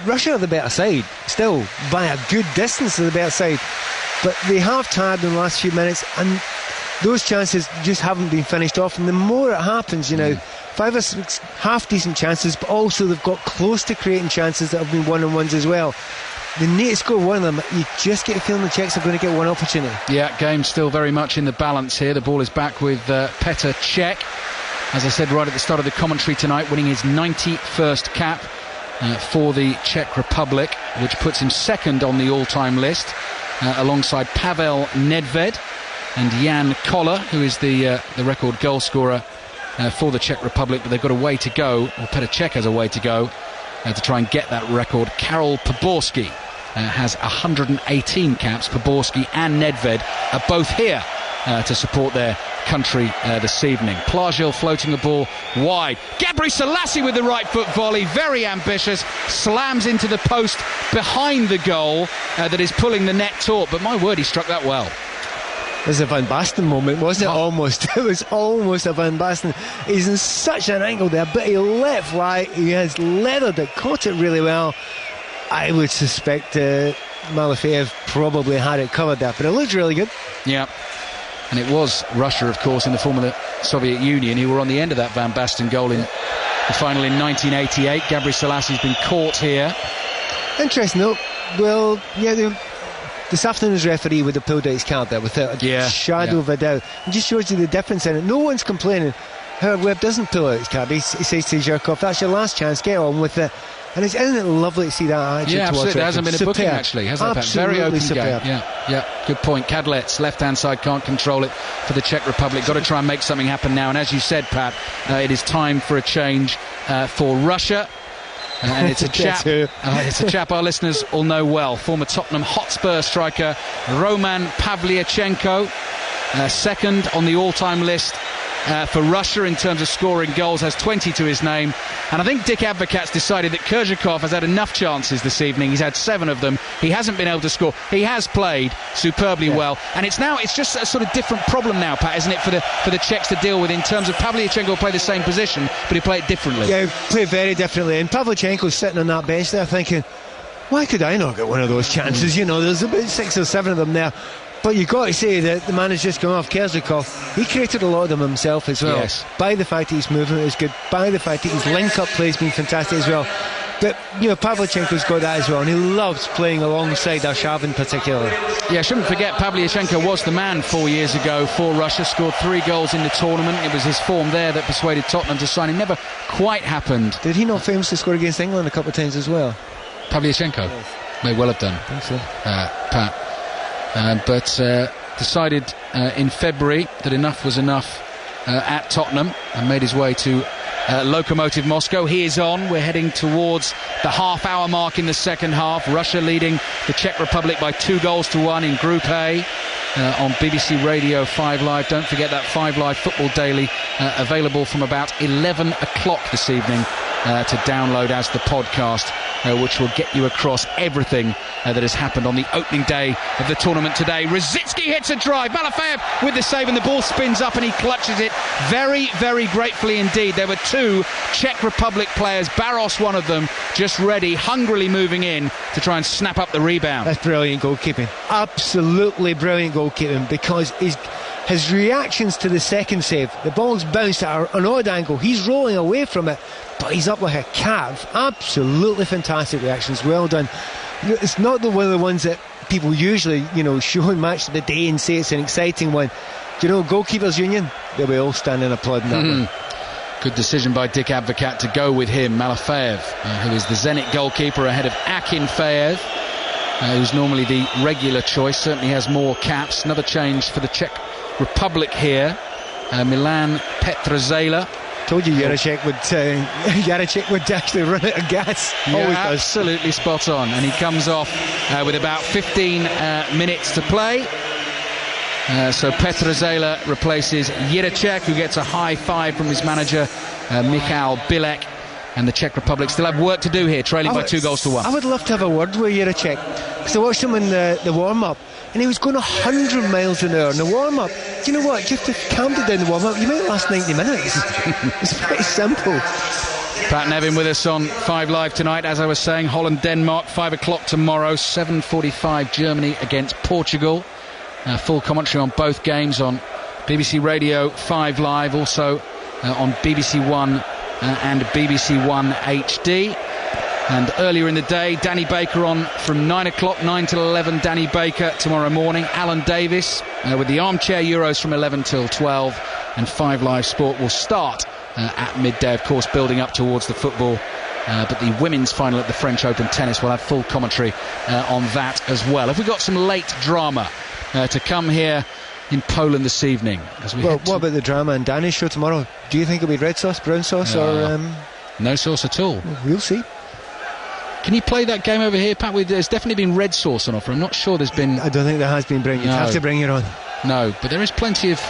Russia are the better side, still, by a good distance to the better side. But they have tired in the last few minutes, and those chances just haven't been finished off. And the more it happens, 5 or 6 half-decent chances, but also they've got close to creating chances that have been one-on-ones as well. They need to score one of them. You just get a feeling the Czechs are going to get one opportunity. Yeah, game still very much in the balance here. The ball is back with Petr Cech. As I said right at the start of the commentary tonight, winning his 91st cap for the Czech Republic, which puts him second on the all-time list, alongside Pavel Nedved and Jan Koller, who is the record goal scorer for the Czech Republic. But they've got a way to go, or Petr Cech has a way to go to try and get that record. Karol Poborský has 118 caps. Poborský and Nedved are both here to support their country this evening. Plagil floating the ball wide. Gabriel Selassie with the right foot volley, very ambitious, slams into the post behind the goal that is pulling the net taut, but my word, he struck that well. It was a Van Basten moment, wasn't it? Almost. It was almost a Van Basten. He's in such an angle there, but he let fly. He has leathered it, caught it really well. I would suspect Malafeyev probably had it covered there, but it looked really good. Yeah. And it was Russia, of course, in the former Soviet Union, who were on the end of that Van Basten goal in the final in 1988. Gabriel Selassie's been caught here. Interesting, though. Well, yeah, this afternoon's referee would have pulled out his card there without a shadow of a doubt. It just shows you the difference in it. No one's complaining. Howard Webb doesn't pull out his card. He says to Zhirkov, that's your last chance, get on with it. And isn't it lovely to see that attitude? Yeah, absolutely. There hasn't been a booking, actually, has there? Very open superb. game. Yeah, good point. Kadlet's left-hand side can't control it for the Czech Republic. Got to try and make something happen now. And as you said, Pat, it is time for a change for Russia. And it's a chap our listeners all know well. Former Tottenham Hotspur striker Roman Pavlyuchenko, second on the all-time list for Russia in terms of scoring goals, has 20 to his name. And I think Dick Advocat's decided that Kurzhakov has had enough chances this evening. He's had 7 of them. He hasn't been able to score. He has played superbly well, and it's just a sort of different problem now, Pat, isn't it, for the Czechs to deal with, in terms of Pavlyuchenko will play the same position, but he played differently. Yeah, he played very differently, and Pavlyuchenko's sitting on that bench there thinking, why could I not get one of those chances? You know, there's about 6 or 7 of them there. But you've got to say that the man has just come off, Kurzhakov. He created a lot of them himself as well. Yes. By the fact that his movement is good, by the fact that his link-up play has been fantastic as well. But, you know, Pavlyuchenko's got that as well, and he loves playing alongside Arshavin particularly. Yeah, shouldn't forget Pavlyuchenko was the man 4 years ago for Russia, scored 3 goals in the tournament. It was his form there that persuaded Tottenham to sign him. Never quite happened. Did he not famously score against England a couple of times as well? Pavlyuchenko? Yes. May well have done. I think so. Pat. But decided in February that enough was enough at Tottenham, and made his way to Lokomotiv Moscow. He is on. We're heading towards the half-hour mark in the second half. Russia leading the Czech Republic by 2-1 in Group A. On BBC Radio 5 Live. Don't forget that 5 Live Football Daily available from about 11 o'clock this evening to download as the podcast, which will get you across everything that has happened on the opening day of the tournament today. Rosicky hits a drive. Malafeyev with the save, and the ball spins up and he clutches it very, very gratefully indeed. There were 2 Czech Republic players, Barros one of them, just ready, hungrily moving in to try and snap up the rebound. That's brilliant goalkeeping. Absolutely brilliant goalkeeping, because his reactions to the second save, the ball's bounced at an odd angle, he's rolling away from it, but he's up like a cat. Absolutely fantastic reactions, well done. It's not one of the ones that people usually, show in Match of the Day and say it's an exciting one. Goalkeepers Union, they'll be all standing applauding that one. Good decision by Dick Advocat to go with him, Malafeyev, who is the Zenit goalkeeper ahead of Akinfeyev, who's normally the regular choice, certainly has more caps. Another change for the Czech Republic here, Milan Petrozela. Told you Jaracek would actually run out of gas. Always does. Absolutely spot on, and he comes off with about 15 minutes to play. So Petrozela replaces Jaracek, who gets a high five from his manager Michal Bilek. And the Czech Republic still have work to do here, trailing by 2-1. I would love to have a word with Jaracek, because I watched him in the warm-up, and he was going 100 miles an hour in the warm-up. Do you know what? Just to calm it down the warm-up, you might last 90 minutes. It's pretty simple. Pat Nevin with us on 5 Live tonight. As I was saying, Holland-Denmark, 5 o'clock tomorrow, 7:45 Germany against Portugal. Full commentary on both games on BBC Radio 5 Live, also on BBC One and BBC One HD. And earlier in the day, Danny Baker on from 9 o'clock, 9 till 11, Danny Baker tomorrow morning. Alan Davis with the Armchair Euros from 11 till 12. And 5 Live Sport will start at midday, of course, building up towards the football. But the women's final at the French Open tennis will have full commentary on that as well. Have we got some late drama to come here in Poland this evening? What about the drama and Danny's show tomorrow? Do you think it'll be red sauce, brown sauce, or no sauce at all? We'll see. Can you play that game over here, Pat? There's definitely been red sauce on offer. I'm not sure there's been. I don't think there has been. You'd have to bring it on. No, but there is plenty of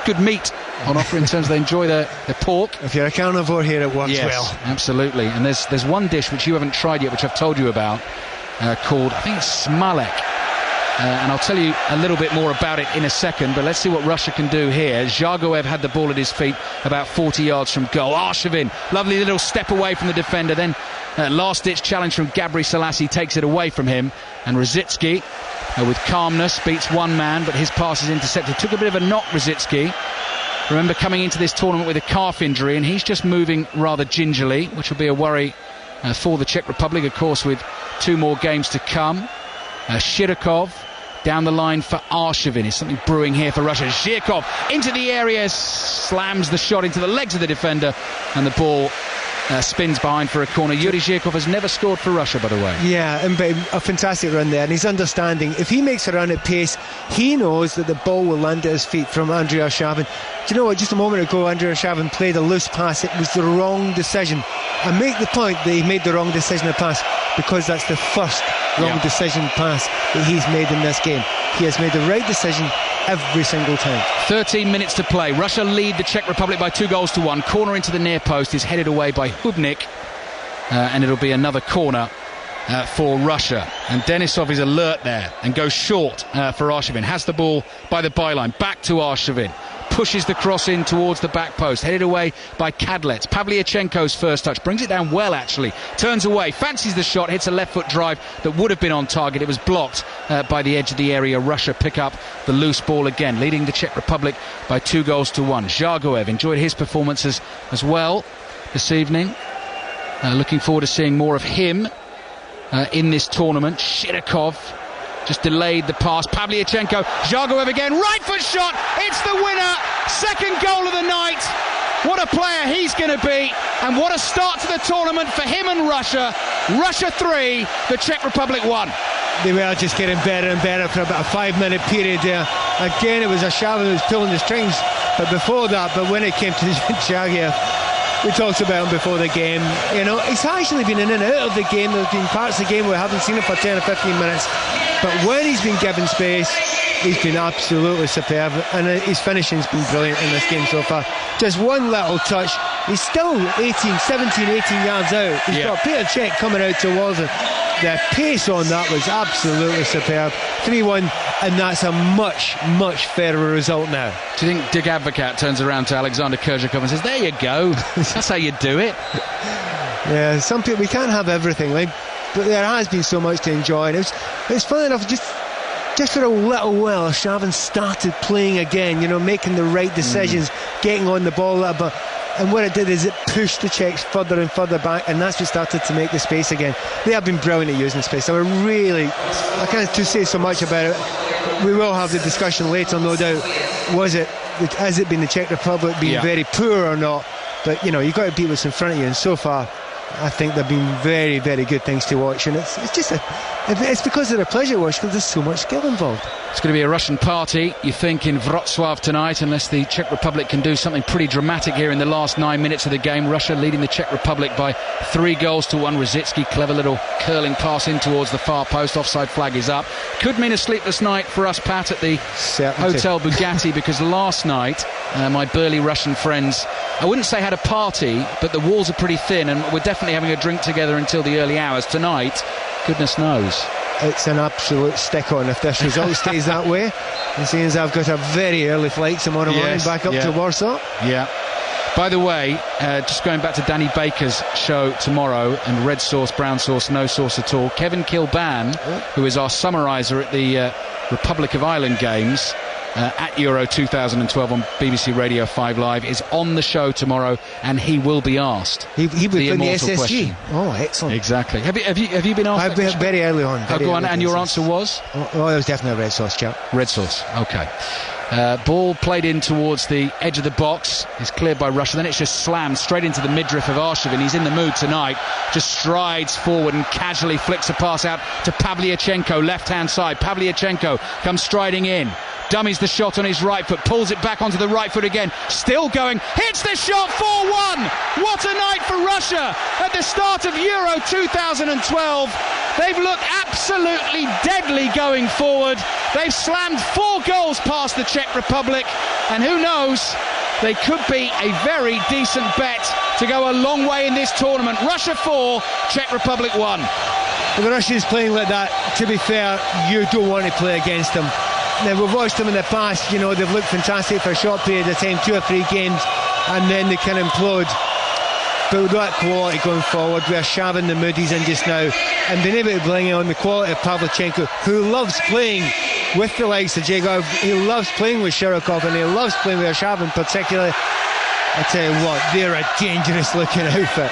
good meat on offer in terms of they enjoy their pork. If you're a carnivore here, it works well. Absolutely. And there's one dish which you haven't tried yet, which I've told you about, called, I think it's smalek. And I'll tell you a little bit more about it in a second, but let's see what Russia can do here. Zhagoev had the ball at his feet about 40 yards from goal. Arshavin, lovely little step away from the defender. Then last-ditch challenge from Gabri Selassie takes it away from him. And Rosicky, with calmness, beats one man, but his pass is intercepted. Took a bit of a knock, Rosicky. Remember, coming into this tournament with a calf injury, and he's just moving rather gingerly, which will be a worry for the Czech Republic, of course, with 2 more games to come. Shirokov down the line for Arshavin. Is something brewing here for Russia. Zhirkov into the area, slams the shot into the legs of the defender, and the ball spins behind for a corner. Yuri Zhirkov has never scored for Russia, by the way. Yeah, and a fantastic run there, and he's understanding. If he makes a run at pace, he knows that the ball will land at his feet from Andrei Arshavin. Do you know what? Just a moment ago, Andrei Arshavin played a loose pass. It was the wrong decision. I make the point that he made the wrong decision to pass because that's the first wrong decision pass that he's made in this game. He has made the right decision every single time. 13 minutes to play. Russia lead the Czech Republic by 2-1. Corner into the near post is headed away by Hubnik, and it'll be another corner for Russia. And Denisov is alert there and goes short for Arshavin. Has the ball by the byline. Back to Arshavin. Pushes the cross in towards the back post, headed away by Kadlec. Pavlyuchenko's first touch, brings it down well actually, turns away, fancies the shot, hits a left foot drive that would have been on target. It was blocked by the edge of the area. Russia pick up the loose ball again, leading the Czech Republic by 2-1. Zhagoev enjoyed his performances as well this evening. Looking forward to seeing more of him in this tournament. Shirokov just delayed the pass. Pavlyuchenko, Zhagoev again, right foot shot, it's the winner, second goal of the night. What a player he's going to be, and what a start to the tournament for him and Russia. Russia 3, the Czech Republic 1. They were just getting better and better for about a 5-minute period there. Again, it was Arshavin who was pulling the strings, but before that, when it came to Zhagoev, we talked about him before the game. You know, he's actually been in and out of the game. There's been parts of the game where we haven't seen him for 10 or 15 minutes. But when he's been given space, he's been absolutely superb. And his finishing's been brilliant in this game so far. Just one little touch. He's still 17, 18 yards out. He's got Peter Cech coming out towards him. The pace on that was absolutely superb. 3-1, and that's a much, much fairer result now. Do you think Dick Advocat turns around to Alexander Kurzhakov and says, there you go, that's how you do it? Yeah, some people, we can't have everything, but there has been so much to enjoy. And it's fun enough, just for a little while, Arshavin started playing again, you know, making the right decisions, getting on the ball a little bit. And what it did is it pushed the Czechs further and further back, and that's what started to make the space again. They have been brilliant at using space. I can't say so much about it. We will have the discussion later, no doubt. Has it been the Czech Republic being very poor or not? But, you know, you've got to beat what's in front of you, and so far I think there have been very, very good things to watch, and it's because of the pleasure to watch, because there's so much skill involved. It's going to be a Russian party, you think, in Wrocław tonight, unless the Czech Republic can do something pretty dramatic here in the last 9 minutes of the game. Russia leading the Czech Republic by 3-1. Rosicky, clever little curling pass in towards the far post. Offside flag is up. Could mean a sleepless night for us, Pat, at the Hotel Bugatti, because last night my burly Russian friends, I wouldn't say had a party, but the walls are pretty thin, and we're definitely having a drink together until the early hours. Tonight, goodness knows, it's an absolute stick-on if this result stays that way. And seeing as I've got a very early flight tomorrow morning back up to Warsaw. Yeah. By the way, just going back to Danny Baker's show tomorrow, and red sauce, brown sauce, no sauce at all, Kevin Kilban, who is our summariser at the Republic of Ireland games, at Euro 2012 on BBC Radio 5 Live, is on the show tomorrow, and he will be asked he would the immortal SSG question. Oh, excellent. Exactly. Have you been asked? I've been very early on. Go on, and your answer was? Oh, it was definitely a red sauce, chap. Red sauce, okay. Ball played in towards the edge of the box, is cleared by Russia, then it's just slammed straight into the midriff of Arshavin. He's in the mood tonight, just strides forward and casually flicks a pass out to Pavlyuchenko, left hand side. Pavlyuchenko comes striding in, dummies the shot on his right foot, pulls it back onto the right foot again, still going, hits the shot, 4-1. What a night for Russia at the start of Euro 2012. They've looked absolutely deadly going forward. They've slammed 4 goals past the Czech Republic, and who knows, they could be a very decent bet to go a long way in this tournament. Russia 4, Czech Republic 1. Well, the Russians playing like that, to be fair, you don't want to play against them. Now, we've watched them in the past, you know, they've looked fantastic for a short period of time, 2 or 3 games, and then they can implode. But with that quality going forward, we're shaving the Moody's in just now, and being able to bring on the quality of Pavlyuchenko, who loves playing with the likes of Zhirkov, he loves playing with Shirokov, and he loves playing with Arshavin particularly. I tell you what, they're a dangerous looking outfit.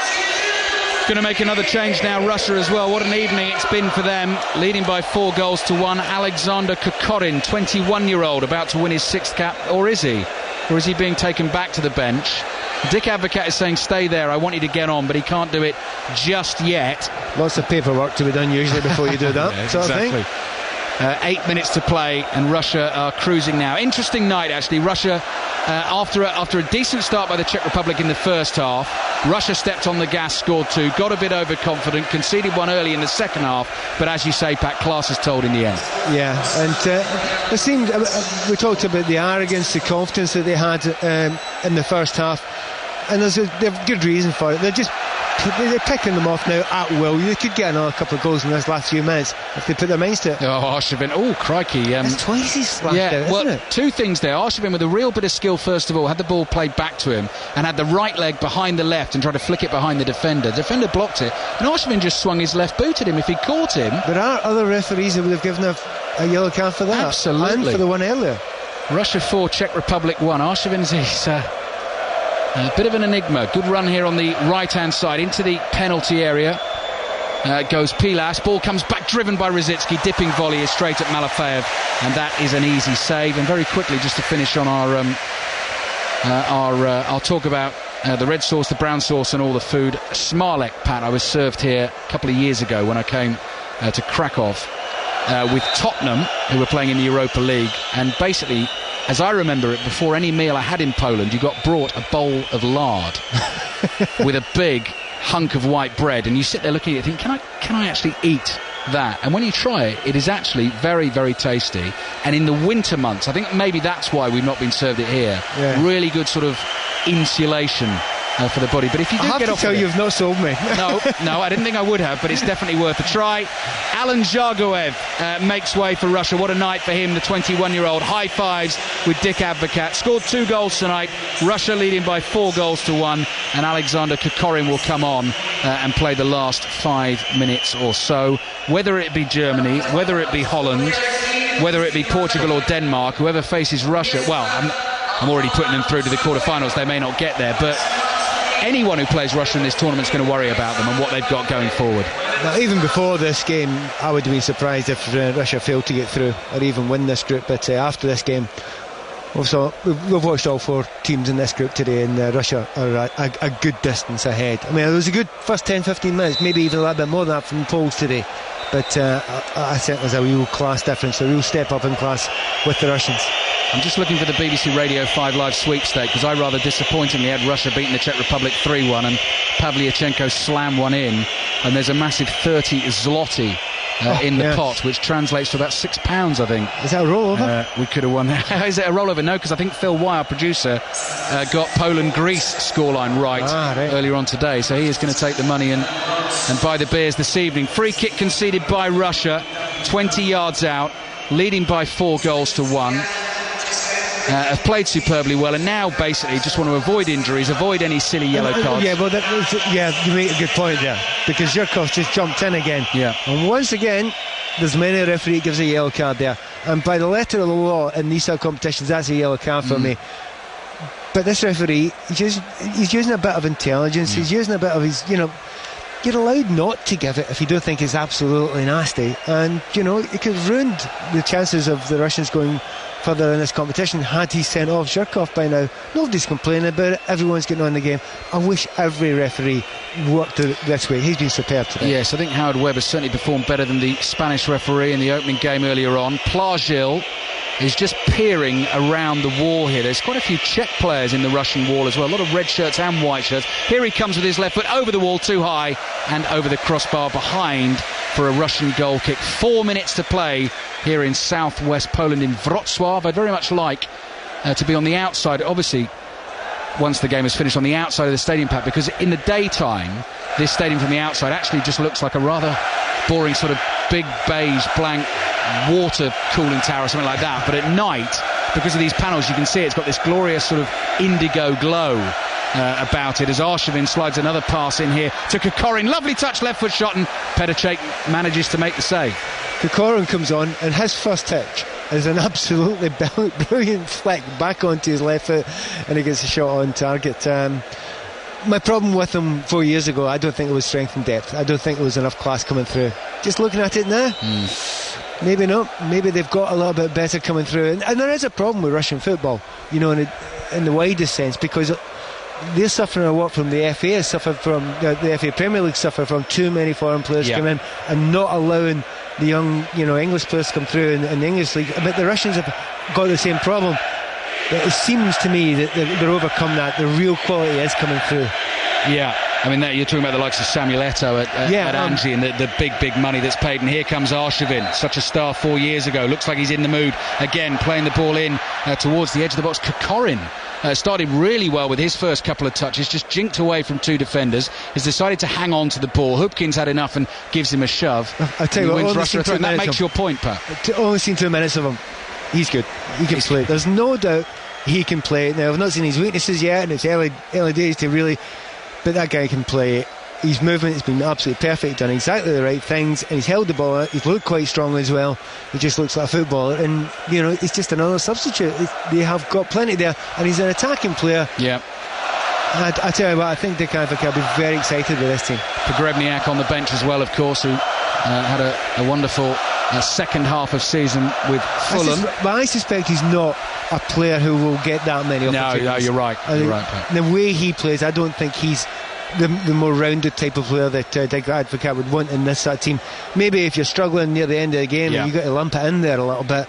Going to make another change now, Russia as well. What an evening it's been for them, leading by 4-1. Alexander Kokorin, 21-year-old, about to win his 6th cap, or is he? Or is he being taken back to the bench? Dick Advocaat is saying stay there, I want you to get on, but he can't do it just yet. Lots of paperwork to be done usually before you do that. Yeah, sort exactly. of thing. 8 minutes to play, and Russia are cruising now. Interesting night, actually. Russia, after a decent start by the Czech Republic in the first half, Russia stepped on the gas, scored 2, got a bit overconfident, conceded 1 early in the second half, but as you say, Pat, class is told in the end. Yeah, and it seemed, we talked about the arrogance, the confidence that they had in the first half, and there's a good reason for it. They're picking them off now at will. You could get another couple of goals in this last few minutes if they put their minds to it. Oh, Arshavin. Oh, crikey. That's twice he's slashed out, isn't it? 2 things there. Arshavin, with a real bit of skill, first of all, had the ball played back to him and had the right leg behind the left and tried to flick it behind the defender. The defender blocked it, and Arshavin just swung his left boot at him. If he caught him... There are other referees who would have given a yellow card for that. Absolutely. And for the one earlier. Russia 4, Czech Republic 1. Arshavin's a bit of an enigma. Good run here on the right-hand side into the penalty area. Goes Pilas. Ball comes back, driven by Rosicky. Dipping volley is straight at Malafeyev, and that is an easy save. And very quickly, just to finish on I'll talk about the red sauce, the brown sauce, and all the food. Smalek, Pat, I was served here a couple of years ago when I came to Krakow with Tottenham, who were playing in the Europa League, and basically, as I remember it, before any meal I had in Poland, you got brought a bowl of lard with a big hunk of white bread, and you sit there looking at it and think, can I actually eat that? And when you try it, it is actually very, very tasty. And in the winter months, I think maybe that's why we've not been served it here. Yeah. Really good sort of insulation for the body. But if you do get off, you've not sold me. No, I didn't think I would have, but it's definitely worth a try. Alan Zhargoev makes way for Russia. What a night for him, the 21-year-old. High fives with Dick Advocaat. Scored 2 goals tonight. Russia leading by 4 goals to 1, and Alexander Kokorin will come on and play the last 5 minutes or so. Whether it be Germany, whether it be Holland, whether it be Portugal or Denmark, whoever faces Russia, well, I'm already putting them through to the quarterfinals. They may not get there, but anyone who plays Russia in this tournament is going to worry about them and what they've got going forward. Now, even before this game, I would have been surprised if Russia failed to get through or even win this group. But after this game, we've watched all 4 teams in this group today, and Russia are a good distance ahead. I mean, it was a good first 10-15 minutes, maybe even a little bit more than that from the Poles today. But I think there's a real class difference, a real step up in class with the Russians. I'm just looking for the BBC Radio 5 Live sweepstake, because I rather disappointingly had Russia beating the Czech Republic 3-1 and Pavlyuchenko slam one in, and there's a massive 30 zloty in the pot, which translates to about £6, I think. Is that a rollover? We could have won that. Is it a rollover? No, because I think Phil Wire, producer, got Poland-Greece scoreline right earlier on today, so he is going to take the money and buy the beers this evening. Free kick conceded by Russia, 20 yards out, leading by 4 goals to 1. Have played superbly well, and now basically just want to avoid injuries, avoid any silly yellow cards. You make a good point there, because Zhirkov just jumped in again. Yeah. And once again, there's many a referee gives a yellow card there, and by the letter of the law in these sort of competitions, that's a yellow card for me. But this referee, he's using a bit of intelligence. He's using a bit of his, you're allowed not to give it if you don't think it's absolutely nasty, and it could have ruined the chances of the Russians going further in this competition had he sent off Zhirkov by now. Nobody's complaining about it, everyone's getting on the game. I wish every referee worked it this way. He's been superb today. Yes, I think Howard Webb has certainly performed better than the Spanish referee in the opening game earlier on. Plagil is just peering around the wall here. There's quite a few Czech players in the Russian wall as well, a lot of red shirts and white shirts. Here he comes with his left foot over the wall, too high, and over the crossbar behind for a Russian goal kick. 4 minutes to play here in southwest Poland, in Wrocław. I'd very much like to be on the outside, obviously, once the game is finished, on the outside of the stadium, Pat, because in the daytime, this stadium from the outside actually just looks like a rather boring sort of big beige blank water cooling tower or something like that. But at night, because of these panels, you can see it's got this glorious sort of indigo glow about it, as Arshavin slides another pass in here to Kokorin. Lovely touch, left foot shot, and Petr manages to make the save. Kokorin comes on, and his first touch is an absolutely brilliant flick back onto his left foot, and he gets a shot on target. My problem with him 4 years ago, I don't think it was strength and depth. I don't think there was enough class coming through. Just looking at it now, maybe not. Maybe they've got a little bit better coming through. And there is a problem with Russian football, in the widest sense, because they're suffering a lot from the FA has suffered from the FA Premier League suffered from too many foreign players coming in and not allowing the young English players to come through in the English league. But the Russians have got the same problem. But it seems to me that they're overcome that. The real quality is coming through. Yeah, I mean, you're talking about the likes of Samuel Eto'o at Angie and the big money that's paid. And here comes Arshavin, such a star 4 years ago. Looks like he's in the mood again, playing the ball in towards the edge of the box. Kokorin started really well with his first couple of touches, just jinked away from two defenders, has decided to hang on to the ball. Hupkins had enough and gives him a shove. I tell you what, wins Russia, and that makes your point, Pat. Only seen 2 minutes of him. He's good. He can play. There's no doubt he can play. Now, I've not seen his weaknesses yet, and it's early days to really. But that guy can play. His movement has been absolutely perfect, done exactly the right things, and he's held the ball out. He's looked quite strong as well. He just looks like a footballer, and he's just another substitute. They have got plenty there, and he's an attacking player. Yeah. I tell you what, I think Dick Advocaat will be very excited with this team. Pogrebniak on the bench as well, of course, who had a wonderful second half of season with Fulham. But I suspect he's not a player who will get that many opportunities. No, you're right. You're right, Pat. The way he plays, I don't think he's the more rounded type of player that Dick Advocaat would want in this sort of team. Maybe if you're struggling near the end of the game and you've got to lump it in there a little bit,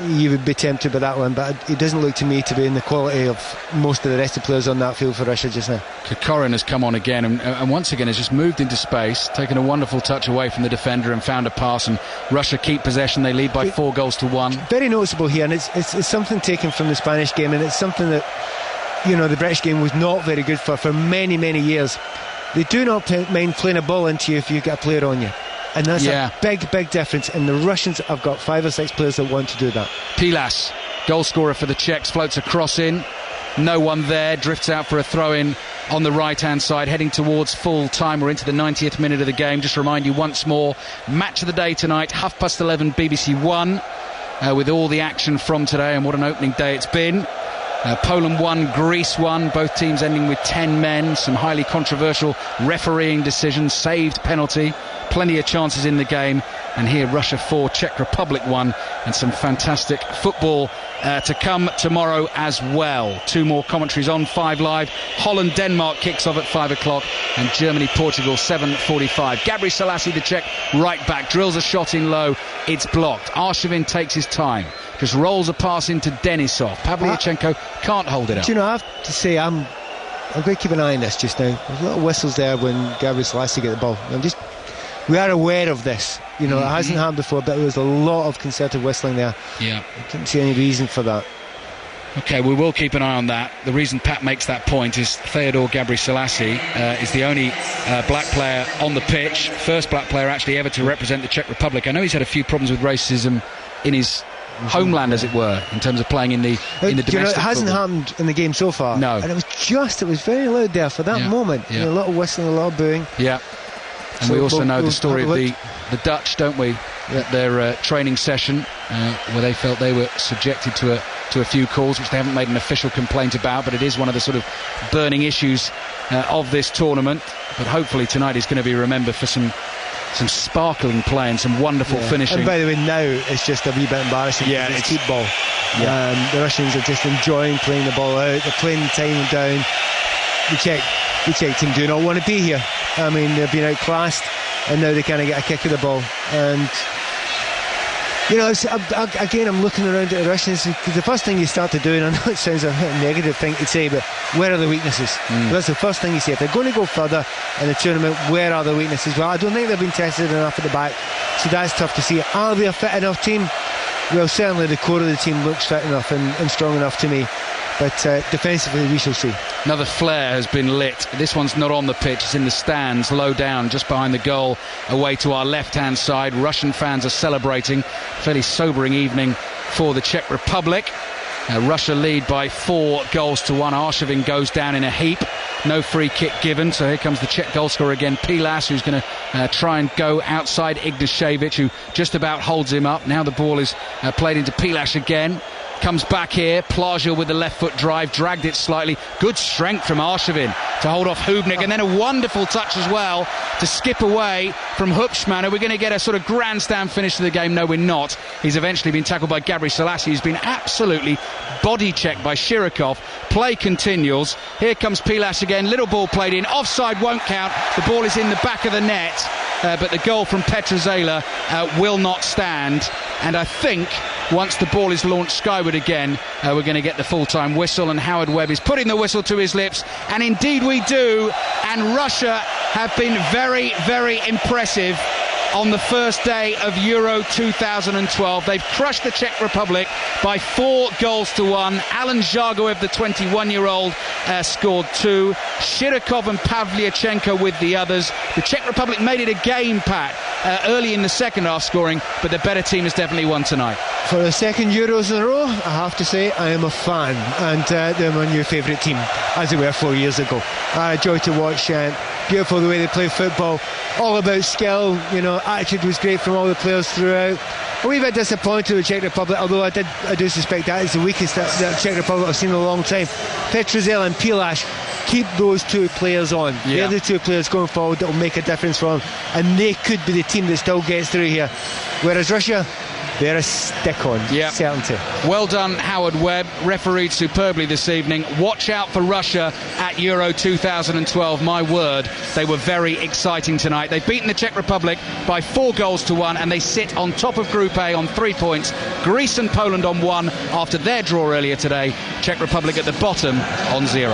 you would be tempted by that one, but it doesn't look to me to be in the quality of most of the rest of the players on that field for Russia just now. Kokorin has come on again and once again has just moved into space, taken a wonderful touch away from the defender and found a pass, and Russia keep possession. They lead by 4-1. Very noticeable here, and it's something taken from the Spanish game, and it's something that the British game was not very good for many years. They do not mind playing a ball into you if you've got a player on you. And that's a big difference. And the Russians have got 5 or 6 players that want to do that. Pilas, goal scorer for the Czechs, floats a cross in. No one there, drifts out for a throw-in on the right-hand side, heading towards full time. We're into the 90th minute of the game. Just remind you once more, match of the day tonight, 11:30 BBC One, with all the action from today, and what an opening day it's been. Poland 1, Greece 1, both teams ending with 10 men. Some highly controversial refereeing decisions, saved penalty, plenty of chances in the game. And here Russia 4, Czech Republic 1, and some fantastic football to come tomorrow as well. 2 more commentaries on 5 Live. Holland-Denmark kicks off at 5 o'clock, and Germany-Portugal 7:45. Gabri Selassie, the Czech right back, drills a shot in low. It's blocked. Arshavin takes his time, just rolls a pass into Denisov. Pavlyuchenko can't hold it up. Do you know, I have to say, I'm going to keep an eye on this just now. There's a lot of whistles there when Gabri Selassie get the ball. We are aware of this. It hasn't happened before, but there was a lot of concerted whistling there. Yeah. I couldn't see any reason for that. OK, we will keep an eye on that. The reason Pat makes that point is Theodore Gabri Selassie is the only black player on the pitch, first black player actually ever to represent the Czech Republic. I know he's had a few problems with racism in his homeland, as it were, in terms of playing in the domestic it hasn't happened in the game so far. No. And it was very loud there for that moment. Yeah. A lot of whistling, a lot of booing. Yeah. And we also know the story of the Dutch, don't we? At their training session, where they felt they were subjected to a few calls, which they haven't made an official complaint about, but it is one of the sort of burning issues of this tournament. But hopefully tonight is going to be remembered for some sparkling play and some wonderful finishing. And by the way, now it's just a wee bit embarrassing. Yeah, it's cheap ball. Yeah. The Russians are just enjoying playing the ball out. They're playing the time down. The Czech team do not want to be here. I mean, they've been outclassed, and now they kind of get a kick of the ball. And again, I'm looking around at the Russians, because the first thing you start to do, and I know it sounds a negative thing to say, but where are the weaknesses? That's the first thing you say. If they're going to go further in the tournament, where are the weaknesses? Well, I don't think they've been tested enough at the back, so that's tough to see. Are they a fit enough team? Well, certainly the core of the team looks fit enough and strong enough to me. But defensively, we shall see. Another flare has been lit. This one's not on the pitch, it's in the stands, low down, just behind the goal, away to our left-hand side. Russian fans are celebrating. Fairly sobering evening for the Czech Republic. Russia lead by 4-1. Arshavin goes down in a heap. No free kick given, so here comes the Czech goalscorer again, Pilas, who's going to try and go outside Ignashevich, who just about holds him up. Now the ball is played into Pilas again. comes back here. Plaja with the left foot drive, dragged it slightly. Good strength from Arshavin to hold off Hubnik, and then a wonderful touch as well to skip away from Hupschman. Are we going to get a sort of grandstand finish to the game? No, we're not. He's eventually been tackled by Gabri Selassie, who's been absolutely body checked by Shirokov. Play continues. Here comes Pilas again. Little ball played in. Offside won't count. The ball is in the back of the net. But the goal from Petrozela will not stand. And I think once the ball is launched skyward again, we're going to get the full-time whistle, and Howard Webb is putting the whistle to his lips, and indeed we do. And Russia have been very, very impressive on the first day of Euro 2012. They've crushed the Czech Republic by 4 goals to 1. Alan Zhagoev, the 21-year-old, scored 2. Shirokov and Pavlyuchenko with the others. The Czech Republic made it a game, Pat, early in the second half scoring, but the better team has definitely won tonight. For the second Euros in a row, I have to say I am a fan, and they're my new favourite team, as they were 4 years ago. I enjoy to watch. Beautiful the way they play football, all about skill, attitude was great from all the players throughout. A wee bit disappointed with the Czech Republic, although I do suspect that is the weakest that Czech Republic I've seen in a long time. Petrozela and Pilas, keep those 2 players on. They're the 2 players going forward that will make a difference for them, and they could be the team that still gets through here. Whereas Russia, they're a stick-on, certainty. Well done, Howard Webb, refereed superbly this evening. Watch out for Russia at Euro 2012. My word, they were very exciting tonight. They've beaten the Czech Republic by 4 goals to 1, and they sit on top of Group A on 3 points. Greece and Poland on 1 after their draw earlier today. Czech Republic at the bottom on 0.